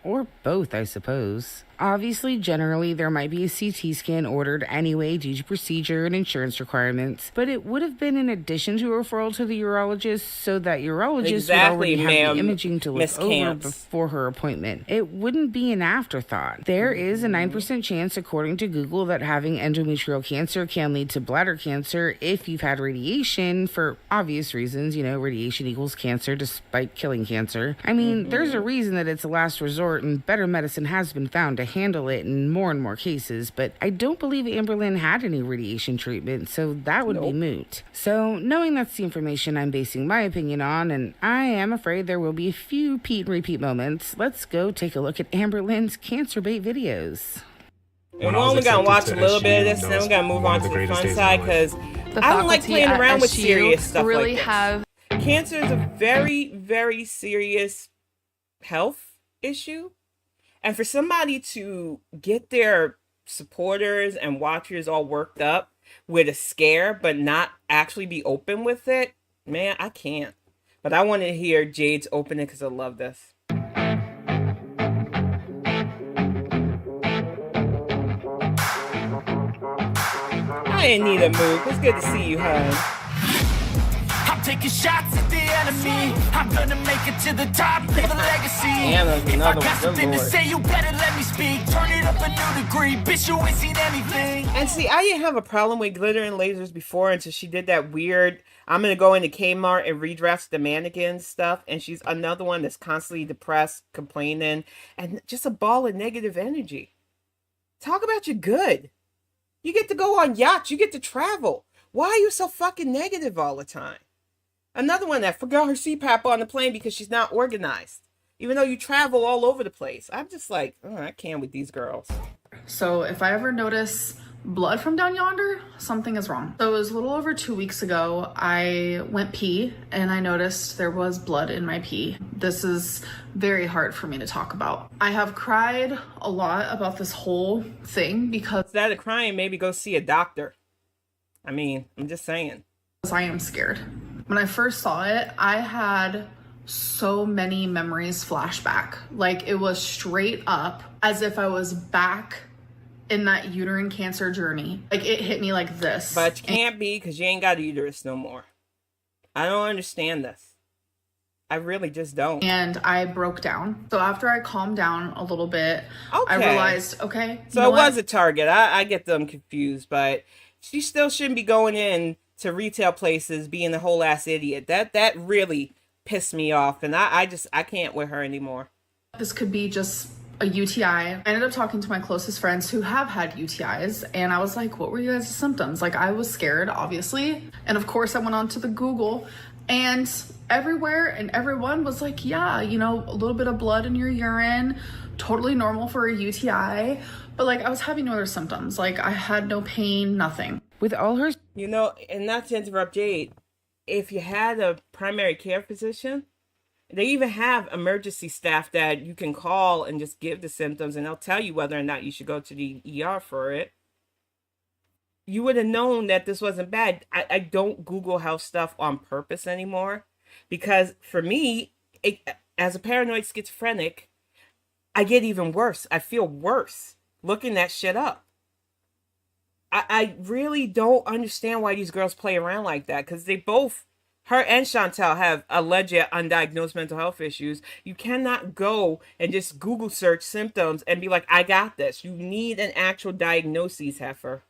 Or both, I suppose. Obviously, generally, there might be a CT scan ordered anyway due to procedure and insurance requirements, but it would have been in addition to a referral to the urologist, so that urologist would already have the imaging to look over before her appointment. It wouldn't be an afterthought. There is a 9% chance, according to Google, that having endometrial cancer can lead to bladder cancer if you've had radiation for obvious reasons. You know, radiation equals cancer despite killing cancer. I mean, there's a reason that it's a last resort, and better medicine has been found to handle it in more and more cases, but I don't believe Amberlynn had any radiation treatment, so that would be moot. So, knowing that's the information I'm basing my opinion on, and I am afraid there will be a few repeat moments, let's go take a look at Amberlynn's cancer bait videos. And we're only going to watch a little bit of this, and then we're going to move on to the fun side, because I don't like playing around with serious stuff like this. Cancer is a very, very serious health issue. And for somebody to get their supporters and watchers all worked up with a scare, but not actually be open with it, man, I can't. But I want to hear Jade's open it because I love this. I didn't need a move. It's good to see you, hon. Taking shots at the enemy. I'm gonna make it to the top, leave a legacy. If I got something to say, you better let me speak. Turn it up a new degree, bitch, you ain't seen anything. And see, I didn't have a problem with glitter and lasers before until she did that weird, I'm gonna go into Kmart and redress the mannequin stuff. And she's another one that's constantly depressed, complaining, and just a ball of negative energy. Talk about you good. You get to go on yachts, you get to travel. Why are you so fucking negative all the time? Another one that forgot her CPAP on the plane because she's not organized. Even though you travel all over the place. I'm just like, oh, I can't with these girls. So if I ever notice blood from down yonder, something is wrong. So it was a little over 2 weeks ago, I went pee and I noticed there was blood in my pee. This is very hard for me to talk about. I have cried a lot about this whole thing because instead of crying, maybe go see a doctor. I mean, I'm just saying. I am scared. When I first saw it, I had so many memories flashback. Like it was straight up as if I was back in that uterine cancer journey. Like it hit me like this. But you can't be because you ain't got a uterus no more. I don't understand this. I really just don't. And I broke down. So after I calmed down a little bit, I realized, okay. So it was a Target. I get them confused, but she still shouldn't be going in to retail places being a whole ass idiot. That really pissed me off, and I can't with her anymore. This could be just a UTI. I ended up talking to my closest friends who have had UTIs, and I was like, what were you guys' symptoms? Like, I was scared, obviously. And of course I went on to the Google, and everywhere and everyone was like, yeah, you know, a little bit of blood in your urine, totally normal for a UTI. But like, I was having no other symptoms. Like, I had no pain, nothing. With all her... You know, and not to interrupt Jade, if you had a primary care physician, they even have emergency staff that you can call and just give the symptoms, and they'll tell you whether or not you should go to the ER for it. You would have known that this wasn't bad. I don't Google health stuff on purpose anymore, because for me, as a paranoid schizophrenic, I get even worse. I feel worse looking that shit up. I really don't understand why these girls play around like that, because they both, her and Chantel, have alleged undiagnosed mental health issues. You cannot go and just Google search symptoms and be like, I got this. You need an actual diagnosis, heifer.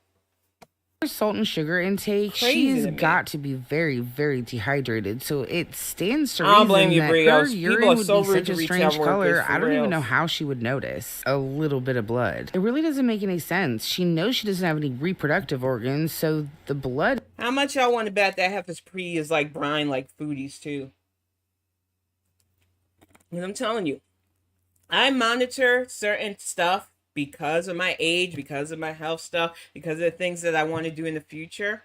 Salt and sugar intake, she's got to be very, very dehydrated. So it stands to reason that her urine would be such a strange color. I don't even know how she would notice a little bit of blood. It really doesn't make any sense. She knows she doesn't have any reproductive organs, so the blood... How much y'all want to bet that heifer's pre is like brine, like foodies too? And I'm telling you, I monitor certain stuff because of my age, because of my health stuff, because of the things that I want to do in the future.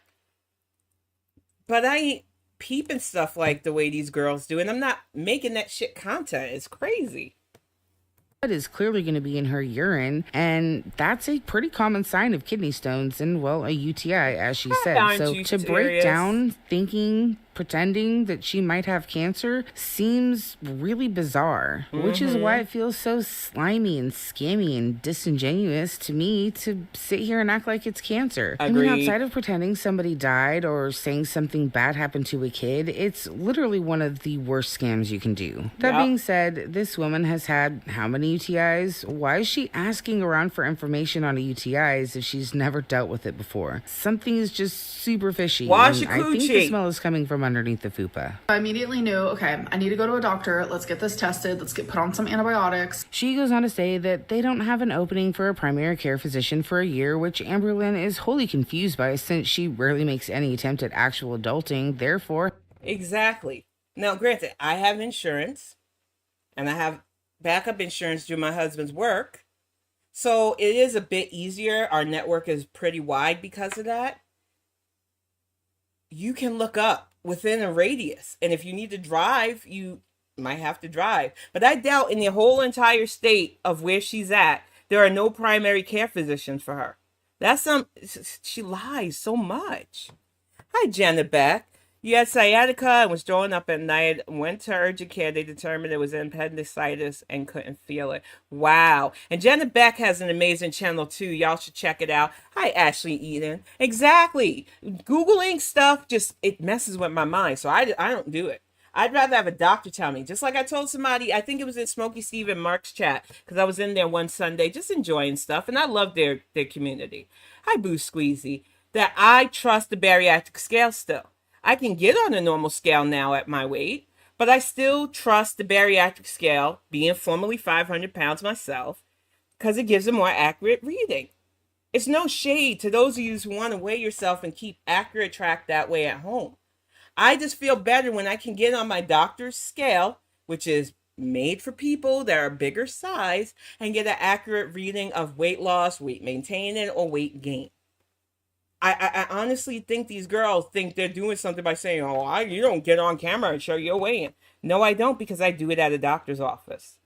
But I ain't peeping stuff like the way these girls do, and I'm not making that shit content. It's crazy. is clearly going to be in her urine, and that's a pretty common sign of kidney stones and, well, a UTI, as she said. Aren't So you to serious? break down pretending that she might have cancer seems really bizarre, which is why it feels so slimy and scammy and disingenuous to me to sit here and act like it's cancer. Agreed. I mean, outside of pretending somebody died or saying something bad happened to a kid, it's literally one of the worst scams you can do. That being said, this woman has had how many UTIs? Why is she asking around for information on UTIs if she's never dealt with it before? Something is just super fishy. Wash your I think the coochie. smell is coming from underneath the fupa. I immediately knew, okay, I need to go to a doctor. Let's get this tested. Let's get put on some antibiotics. She goes on to say that they don't have an opening for a primary care physician for a year, which Amberlynn is wholly confused by since she rarely makes any attempt at actual adulting. Therefore, Exactly. Now, granted, I have insurance and I have backup insurance through my husband's work. So it is a bit easier. Our network is pretty wide because of that. You can look up within a radius. And if you need to drive, you might have to drive. But I doubt in the whole entire state of where she's at, there are no primary care physicians for her. She lies so much. Hi, Janet Beck. You had sciatica and was throwing up at night. Went to urgent care. They determined it was appendicitis and couldn't feel it. Wow. And Janet Beck has an amazing channel too. Y'all should check it out. Hi, Ashley Eden. Exactly. Googling stuff it messes with my mind. So I don't do it. I'd rather have a doctor tell me. Just like I told somebody, I think it was in Smokey Steve and Mark's chat, because I was in there one Sunday just enjoying stuff, and I love their community. Hi, Boo Squeezy. That I trust the bariatric scale still. I can get on a normal scale now at my weight, but I still trust the bariatric scale, being formerly 500 pounds myself, because it gives a more accurate reading. It's no shade to those of you who want to weigh yourself and keep accurate track that way at home. I just feel better when I can get on my doctor's scale, which is made for people that are bigger size, and get an accurate reading of weight loss, weight maintaining, or weight gain. I honestly think these girls think they're doing something by saying, you don't get on camera and show your weight. No, I don't, because I do it at a doctor's office.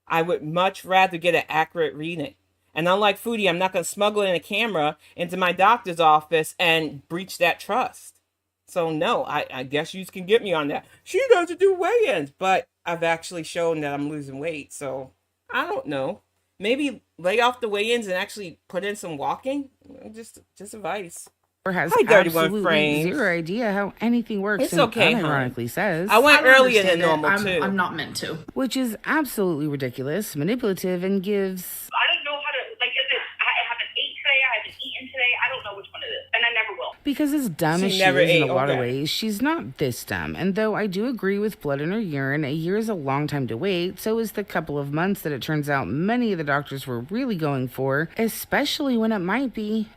I would much rather get an accurate reading. And unlike Foodie, I'm not going to smuggle in a camera into my doctor's office and breach that trust. So no, I guess you can get me on that. She doesn't do weigh-ins, but I've actually shown that I'm losing weight. So I don't know. Maybe lay off the weigh-ins and actually put in some walking. Just advice. or has Hi, 31 absolutely frames. zero idea how anything works. It's and okay, hon. unironically says, I went I don't earlier than understand normal it. too. I'm not meant to. which is absolutely ridiculous, manipulative, and gives I don't know how to, like, is it, I haven't ate today, I haven't eaten today, I don't know which one it is, and I never will. because as dumb She as she never is in ate, a lot of okay. ways, she's not this dumb. And though I do agree with blood in her urine, a year is a long time to wait, so is the couple of months that it turns out many of the doctors were really going for, especially when it might be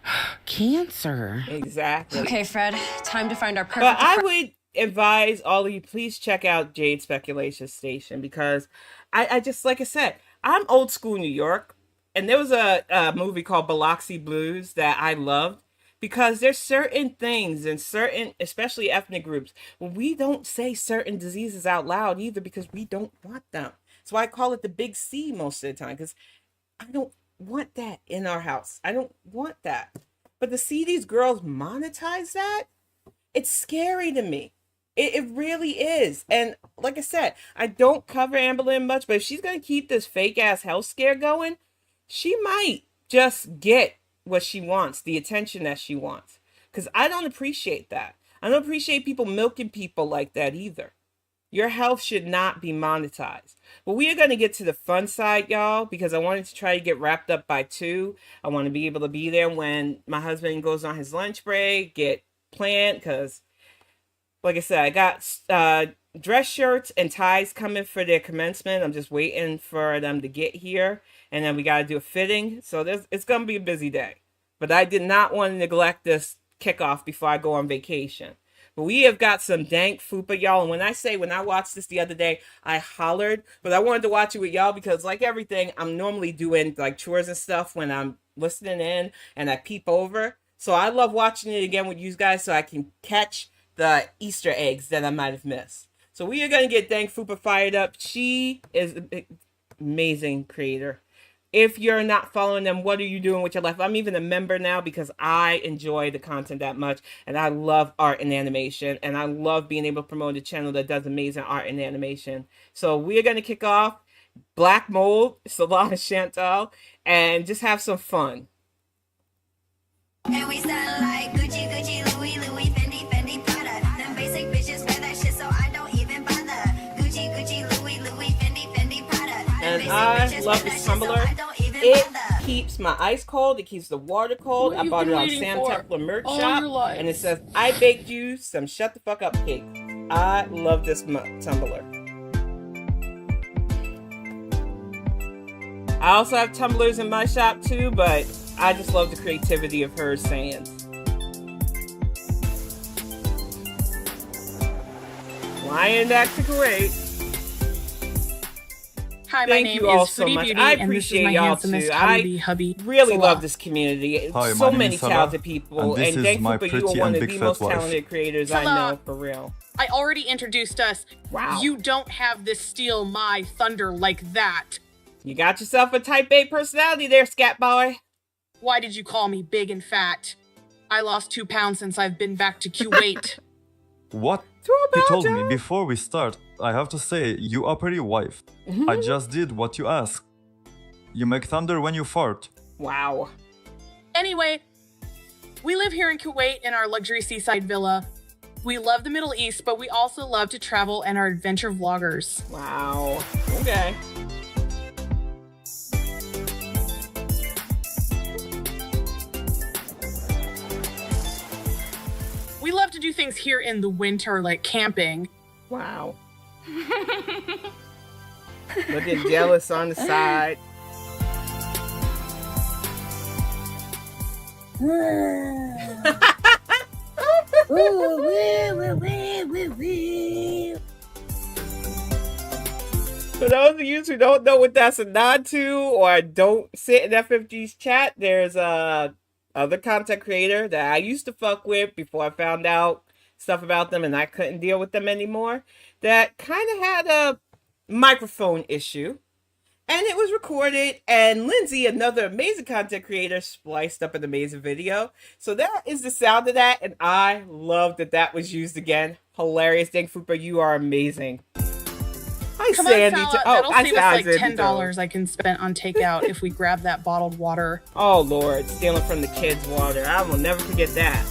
cancer. Exactly. Okay, Fred, time to find our perfect. But I would advise all of you, please check out Jade Speculation Station, because I just, like I said, I'm old school New York, and there was a movie called Biloxi Blues that I loved, because there's certain things and certain, especially ethnic groups, where we don't say certain diseases out loud either because we don't want them. That's why I call it the big C most of the time, because I don't want that in our house. I don't want that. But to see these girls monetize that, it's scary to me. It really is. And like I said, I don't cover Amberlynn much, but if she's going to keep this fake ass health scare going, she might just get what she wants, the attention that she wants. Because I don't appreciate that. I don't appreciate people milking people like that either. Your health should not be monetized. But we are going to get to the fun side, y'all, because I wanted to try to get wrapped up by 2. I want to be able to be there when my husband goes on his lunch break, get planned, because, like I said, I got dress shirts and ties coming for their commencement. I'm just waiting for them to get here, and then we got to do a fitting. So it's going to be a busy day. But I did not want to neglect this kickoff before I go on vacation. But we have got some dank fupa, y'all. And when I watched this the other day, I hollered. But I wanted to watch it with y'all because, like everything, I'm normally doing like chores and stuff when I'm listening in and I peep over. So I love watching it again with you guys so I can catch the Easter eggs that I might have missed. So we are going to get dank fupa fired up. She is amazing creator. If you're not following them, what are you doing with your life? I'm even a member now because I enjoy the content that much. And I love art and animation. And I love being able to promote a channel that does amazing art and animation. So we're going to kick off Black Mold, Salon Chantal, and just have some fun. And we sound like Gucci, Gucci, Louis, Louis, Fendi, Fendi, Prada. Them basic bitches wear that shit, so I don't even bother. Gucci, Gucci, Louis, Louis, Fendi, Fendi, Prada. And I love this tumbler. It keeps my ice cold. It keeps the water cold. I bought it on Sam Templar merch shop. And it says, I baked you some shut the fuck up cake. I love this tumbler. I also have tumblers in my shop too, but I just love the creativity of her sayings. Flying back to Kuwait. Hi, Thank my name you all is so Foodie much. Beauty, I and this is appreciate my y'all handsomest too. hubby, I hubby. really Salah. love this community. Hi, So my name many is Salah, talented people, and this is thankful my for you pretty are one and of big the fat most wife. talented creators I Salah. know, for real. I already introduced us. Wow. You don't have this steal my thunder like that. You got yourself a type A personality there, scat boy. Why did you call me big and fat? I lost 2 pounds since I've been back to Kuwait. What? You told me before we start. I have to say, you are pretty wife. I just did what you asked. You make thunder when you fart. Wow. Anyway, we live here in Kuwait in our luxury seaside villa. We love the Middle East, but we also love to travel and are adventure vloggers. Wow. Okay. We love to do things here in the winter, like camping. Wow. Looking jealous on the side. For those of you who don't know what that's a nod to, or don't sit in FFG's chat, there's a other content creator that I used to fuck with before I found out stuff about them and I couldn't deal with them anymore, that kind of had a microphone issue. And it was recorded, and Lindsay, another amazing content creator, spliced up an amazing video. So that is the sound of that, and I love that that was used again. Hilarious. Thank Fupa, you are amazing. Hi, Come Sandy. on, Salah. That'll save us like Sandy $10 I can spend on takeout if we grab that bottled water. Oh, Lord. Stealing from the kids' water. I will never forget that.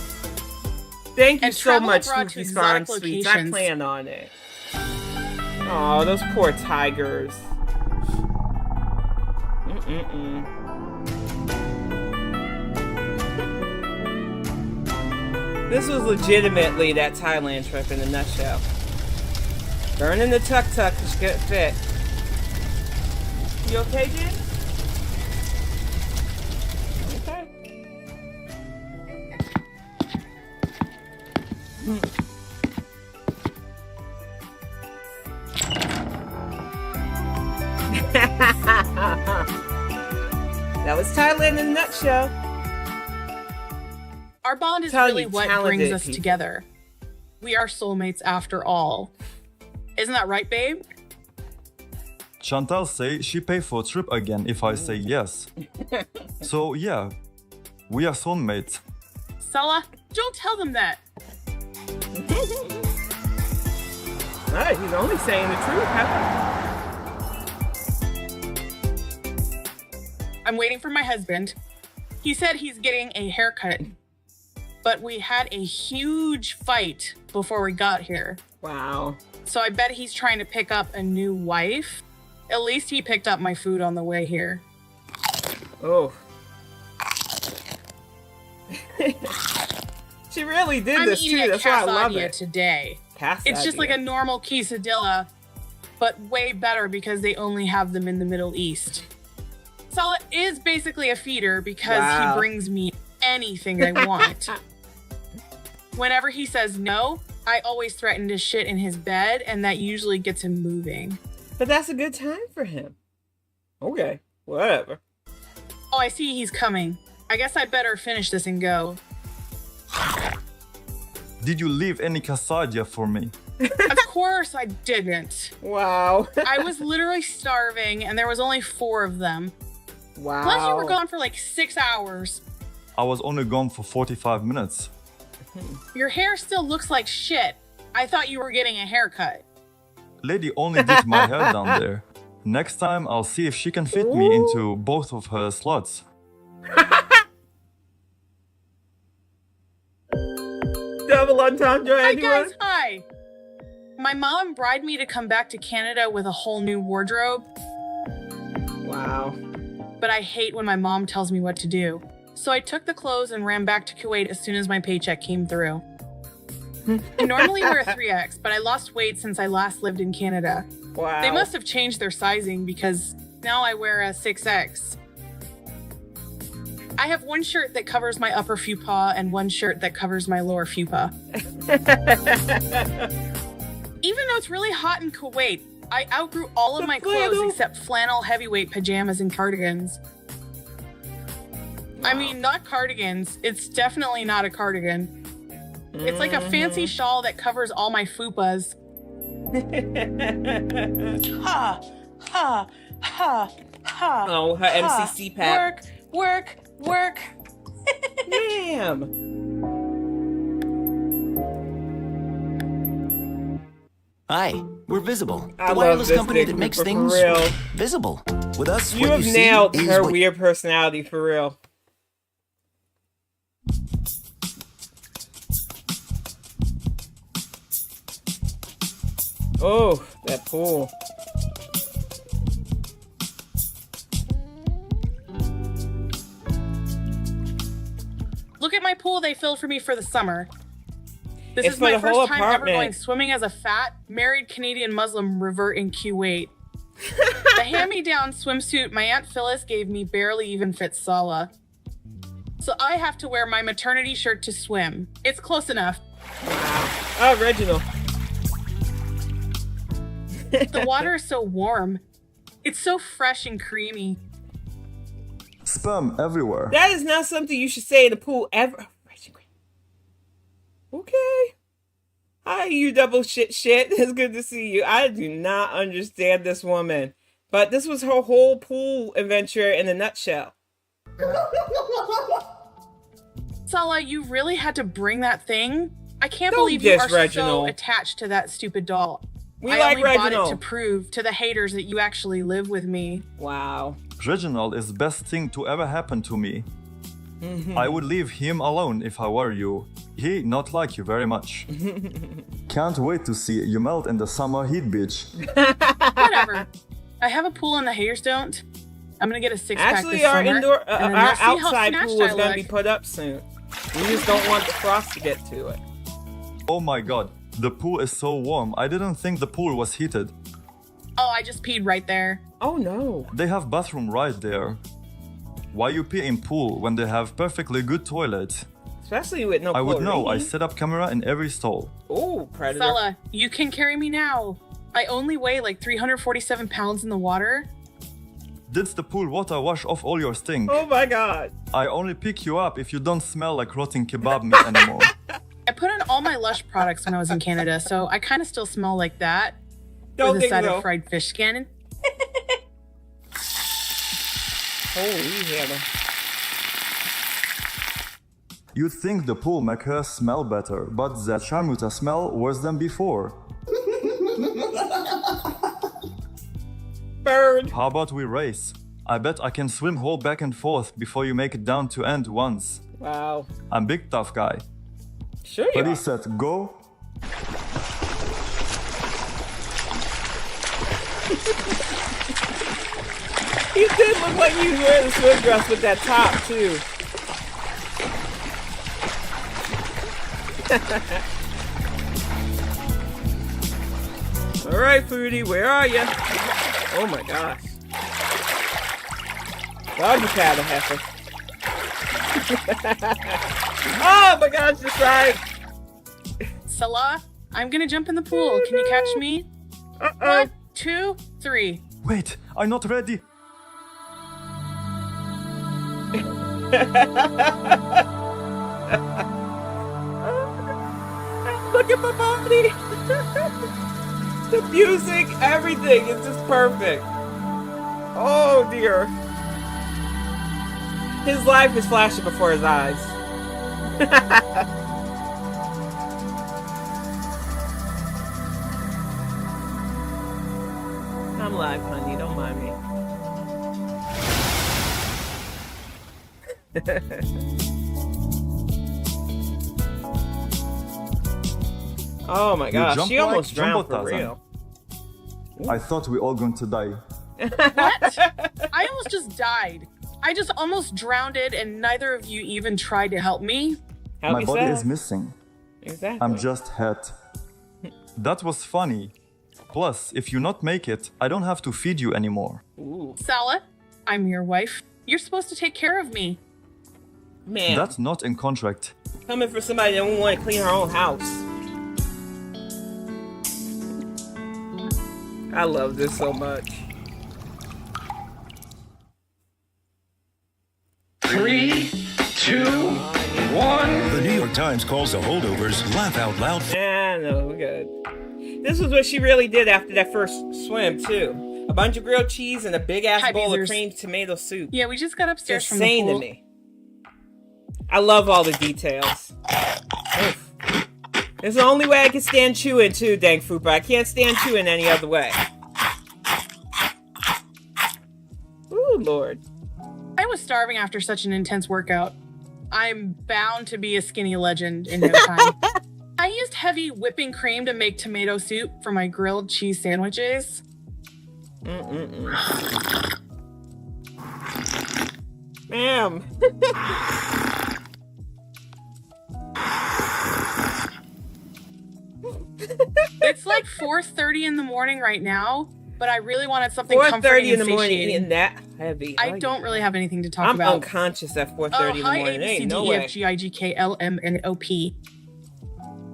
Thank you And so travel much, abroad to Spooky Farm exotic Sweets. I locations. plan on it. Oh, those poor tigers. This was legitimately that Thailand trip in a nutshell. Burning the tuk-tuk is good fit. You okay, Jen? Okay. That was Thailand in a nutshell. Our bond is Tell really you, what talented brings us people. together. We are soulmates after all. Isn't that right, babe? Chantal say she pay for trip again if I say yes. So yeah, we are soulmates. Salah, don't tell them that. Alright, he's only saying the truth, huh? I'm waiting for my husband. He said he's getting a haircut, but we had a huge fight before we got here. Wow. So I bet he's trying to pick up a new wife. At least he picked up my food on the way here. Oh. She really did I'm this eating too. a That's why I love quesadilla it. today. It's just Quesadilla. like a normal quesadilla, but way better because they only have them in the Middle East. Salah is basically a feeder because Wow. he brings me anything I want. Whenever he says no, I always threaten to shit in his bed, and that usually gets him moving. But that's a good time for him. Okay, whatever. Oh, I see he's coming. I guess I better finish this and go. Did you leave any quesadilla for me? Of course I didn't. Wow. I was literally starving and there was only 4 of them. Wow. Plus you were gone for like 6 hours. I was only gone for 45 minutes. Your hair still looks like shit. I thought you were getting a haircut. Lady only did my hair down there. Next time, I'll see if she can fit me into both of her slots. Double entendre, Hi anyone? guys, hi. My mom bribed me to come back to Canada with a whole new wardrobe. Wow. But I hate when my mom tells me what to do. So I took the clothes and ran back to Kuwait as soon as my paycheck came through. I normally wear a 3X, but I lost weight since I last lived in Canada. Wow. They must have changed their sizing because now I wear a 6X. I have one shirt that covers my upper fupa and one shirt that covers my lower fupa. Even though it's really hot in Kuwait, I outgrew all of my clothes except flannel heavyweight pajamas and cardigans. I mean, not cardigans. It's definitely not a cardigan. It's like a fancy shawl that covers all my fupas. Ha, ha, ha, ha. Oh, her MCC pack. Work. Damn. Hi, we're Visible, I the love wireless this company big that makes group, for things real. visible. With us, You what have you nailed see is her what weird personality for real. Oh, that pool. Look at my pool they filled for me for the summer. This It's is for my the first whole time ever apartment. going swimming as a fat, married Canadian Muslim revert in Kuwait. The hand-me-down swimsuit my Aunt Phyllis gave me barely even fits Salah. So I have to wear my maternity shirt to swim. It's close enough. Oh, Reginald. The water is so warm. It's so fresh and creamy. Sperm everywhere. That is not something you should say in the pool ever. Okay. Hi, you double shit. It's good to see you. I do not understand this woman. But this was her whole pool adventure in a nutshell. Salah, you really had to bring that thing? I can't Don't believe you diss are so Reginald. attached to that stupid doll. We I like only bought Reginald. it to prove to the haters that you actually live with me. Wow. Reginald is the best thing to ever happen to me. I would leave him alone if I were you. He not like you very much. Can't wait to see you melt in the summer heat, bitch. Whatever. I have a pool and the haters don't. I'm gonna get a 6-pack Actually, this our summer, indoor, and then our you'll see how outside snatched pool is I going to look. be put up soon. We just don't want the frost to get to it. Oh my god, the pool is so warm. I didn't think the pool was heated. Oh, I just peed right there. Oh no. They have bathroom right there. Why you pee in pool when they have perfectly good toilets? Especially with no I would know. I chlorine. set up camera in every stall. Oh, predator. Salah, you can carry me now. I only weigh like 347 pounds in the water. Did the pool water wash off all your stink? Oh my god. I only pick you up if you don't smell like rotting kebab meat anymore. I put on all my Lush products when I was in Canada, so I kind of still smell like that. Don't with a think side so. of fried fish skin. Holy hell. You'd think the pool make her smell better, but that Sharmuta smell worse than before. Bird. How about we race? I bet I can swim whole back and forth before you make it down to end once. Wow. I'm big tough guy. Sure you Ready, are. set, go. You did look like you were wearing the swim dress with that top too. All right, Foodie, where are you? Oh my gosh. Doggy paddle heifer. Oh my gosh, the side. Salah, I'm gonna jump in the pool. Can you catch me? 1, 2, 3. Wait, I'm not ready. Look at my body. The music, everything is just perfect. Oh dear. His life is flashing before his eyes. I'm live, honey. Don't mind me. Oh my gosh, she almost drowned for real. I thought we all going to die. What? I almost just died. I just almost drowned and neither of you even tried to help me. My body is missing. Exactly. I'm just hurt. That was funny. Plus, if you not make it, I don't have to feed you anymore. Ooh. Sala, I'm your wife. You're supposed to take care of me. Man. That's not in contract. Coming for somebody that don't want to clean her own house. I love this so much. 3, 2, 1. The New York Times calls the holdovers laugh out loud. Yeah, no, we're good. This is what she really did after that first swim, too. A bunch of grilled cheese and a big-ass bowl of creamed tomato soup. Yeah, we just got upstairs It's from the insane pool. to me. I love all the details. Oof. It's the only way I can stand chewing, too, dang Fupa. I can't stand chewing any other way. Ooh, Lord. I was starving after such an intense workout. I'm bound to be a skinny legend in no time. I used heavy whipping cream to make tomato soup for my grilled cheese sandwiches. Ma'am. It's like 4:30 in the morning right now, but I really wanted something 4:30 comforting in and the morning satiating. and that heavy. I don't really have anything to talk I'm about. unconscious at 4:30 in the hi, morning. There ain't no way. ABCDEFGIGKLMNOP.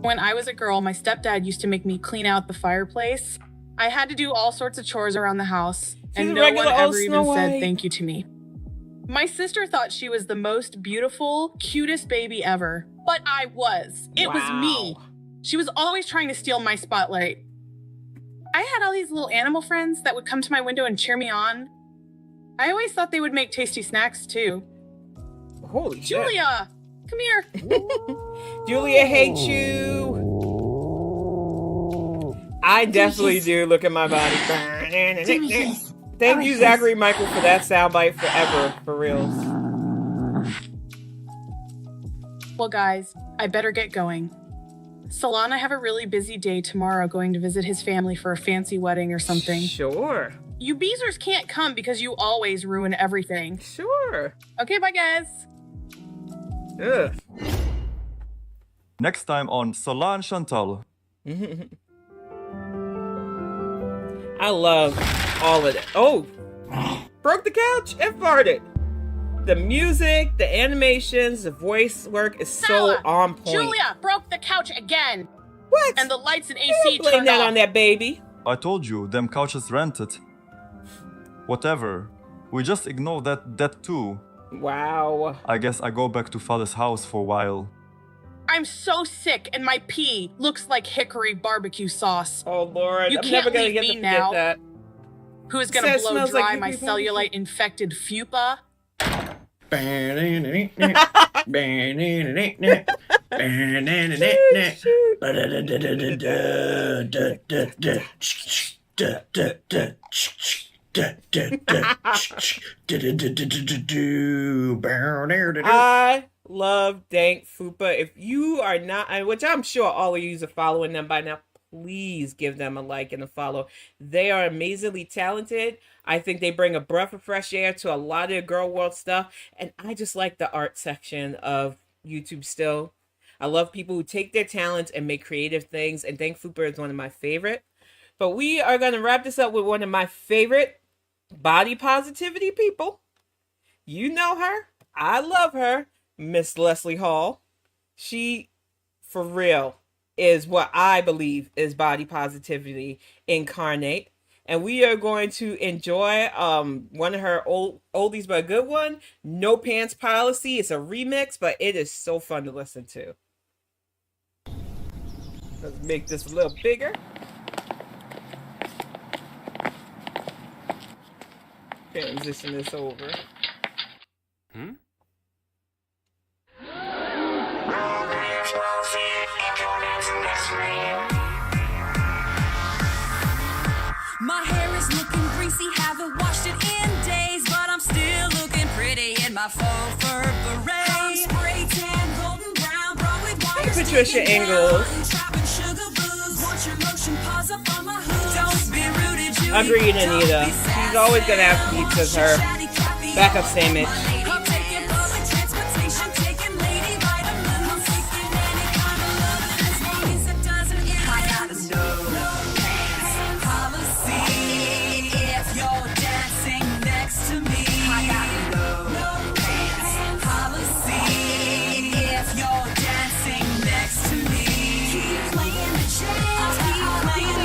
When I was a girl, my stepdad used to make me clean out the fireplace. I had to do all sorts of chores around the house, and a no one regular old ever even Snow said White. thank you to me. My sister thought she was the most beautiful, cutest baby ever, but I was. It was me. She was always trying to steal my spotlight. I had all these little animal friends that would come to my window and cheer me on. I always thought they would make tasty snacks too. Holy shit. Julia, come here. Julia hates you. I definitely do. Look at my body. Thank you, Zachary Michael, for that soundbite forever, for reals. Well, guys, I better get going. Solana have a really busy day tomorrow going to visit his family for a fancy wedding or something. Sure. You Beezers can't come because you always ruin everything. Sure. Okay, bye, guys. Ugh. Next time on Solan Chantal. I love all of it. Oh, broke the couch and farted. The music, the animations, the voice work is so on point. Julia broke the couch again. What? And the lights and AC Blame turned that off. on that baby. I told you, them couches rented. Whatever. We just ignore that too. Wow. I guess I go back to father's house for a while. I'm so sick and my pee looks like hickory barbecue sauce. Oh, Lord. You I'm can't never gonna leave get me to forget now. that. Who is going to Says blow smells dry like my hickory cellulite-infected fupa? I love Dank Fupa. If you are not, which I'm sure all of you are following them by now, please give them a like and a follow. They are amazingly talented. I think they bring a breath of fresh air to a lot of the Gorl World stuff. And I just like the art section of YouTube still. I love people who take their talents and make creative things. And Dank Fupa is one of my favorite. But we are going to wrap this up with one of my favorite body positivity people. You know her. I love her. Miss Leslie Hall. She, for real, is what I believe is body positivity incarnate. And we are going to enjoy one of her oldies but a good one, No Pants Policy. It's a remix, but it is so fun to listen to. Let's make this a little bigger. transition this over. My hair is looking greasy, haven't washed it in days, but I'm still looking pretty in my faux fur beret. I'm spray tan, golden brown, Broadway wires. Patricia Ingalls. Agreed, Anita. She's always gonna have Pete's as her backup sandwich.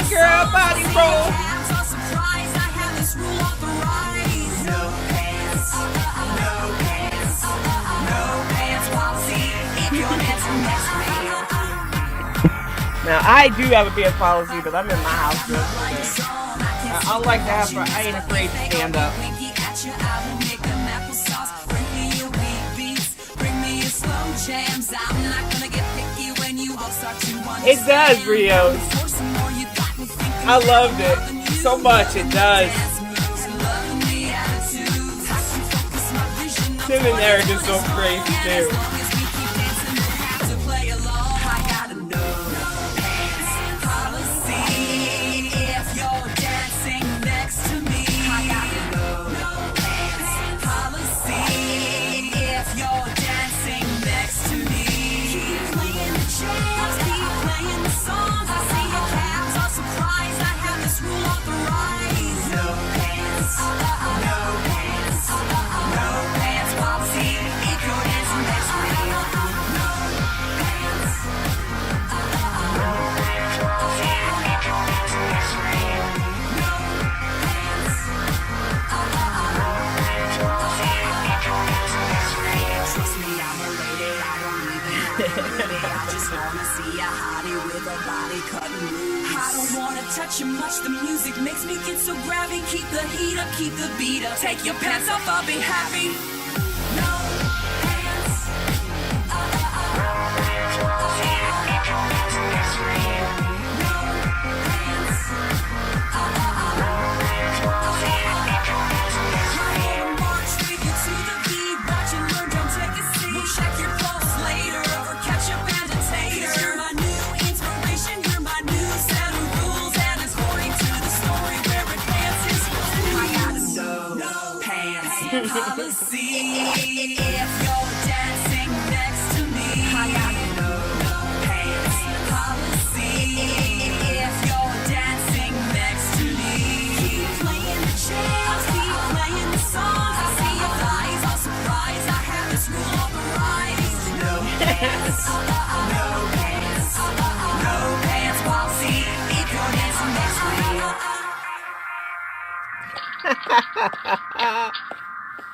Girl, body roll. Now I do have a beard policy, but I'm in my house. I like to have. I ain't afraid to stand up. It does, Rio. I loved it so much. It does. Tim and Eric is so crazy too. I don't wanna touch you much, the music makes me get so grabby. Keep the heat up, keep the beat up. Take your pants off, I'll be happy. No pants. March with you to the beat, watch and learn, don't take a seat. We'll check your pulse later, or catch up and a tater. You're my new inspiration, you're my new set of rules, and according to the story where it dances, I gotta know no pants policy. If you're dancing next to me, I gotta know no pants policy. If you're dancing next to me, keep playing the jams, keep playing the songs. I see your eyes, all surprised. I have this rule on the rise. No pants, no pants, no pants policy. If you're dancing next to me.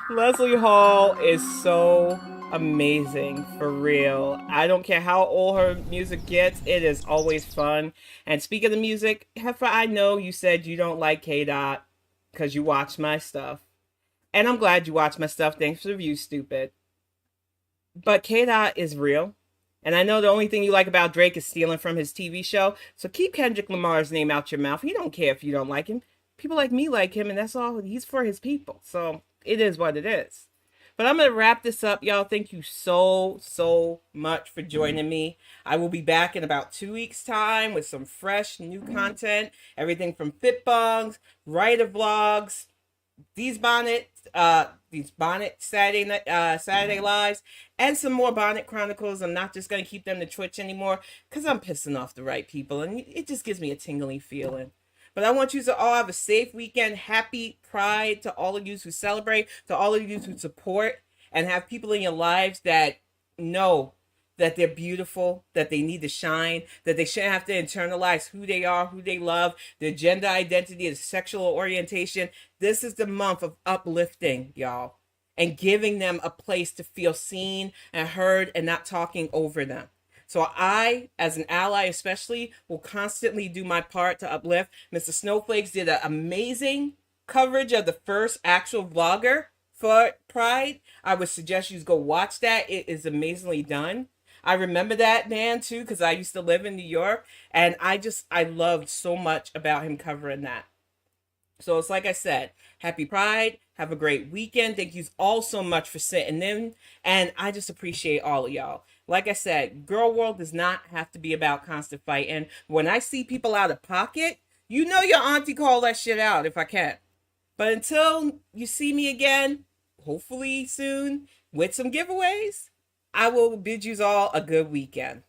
Leslie Hall is so amazing, for real. I don't care how old her music gets, it is always fun. And speaking of music, Heffa, I know you said you don't like K-Dot because you watch my stuff. And I'm glad you watch my stuff. Thanks for the view, stupid. But K-Dot is real. And I know the only thing you like about Drake is stealing from his TV show. So keep Kendrick Lamar's name out your mouth. He don't care if you don't like him. People like me like him, and that's all. He's for his people. So it is what it is. But I'm going to wrap this up, y'all. Thank you so much for joining me. I will be back in about 2 weeks' time with some fresh new content. Everything from Fit Bungs, writer vlogs, these Bonnet Saturday lives, and some more Bonnet Chronicles. I'm not just going to keep them to Twitch anymore because I'm pissing off the right people, and it just gives me a tingly feeling. But I want you to all have a safe weekend. Happy Pride to all of you who celebrate, to all of you who support, and have people in your lives that know that they're beautiful, that they need to shine, that they shouldn't have to internalize who they are, who they love, their gender identity, their sexual orientation. This is the month of uplifting, y'all, and giving them a place to feel seen and heard and not talking over them. So I, as an ally especially, will constantly do my part to uplift. Mr. Snowflakes did an amazing coverage of the first actual vlogger for Pride, I would suggest you go watch that. It is amazingly done. I remember that man too, because I used to live in New York, and I loved so much about him covering that. So it's like I said, happy Pride. Have a great weekend. Thank you all so much for sitting in. And I just appreciate all of y'all. Like I said, Gorl World does not have to be about constant fight. And when I see people out of pocket, you know your auntie call that shit out if I can. But until you see me again, hopefully soon, with some giveaways, I will bid you all a good weekend.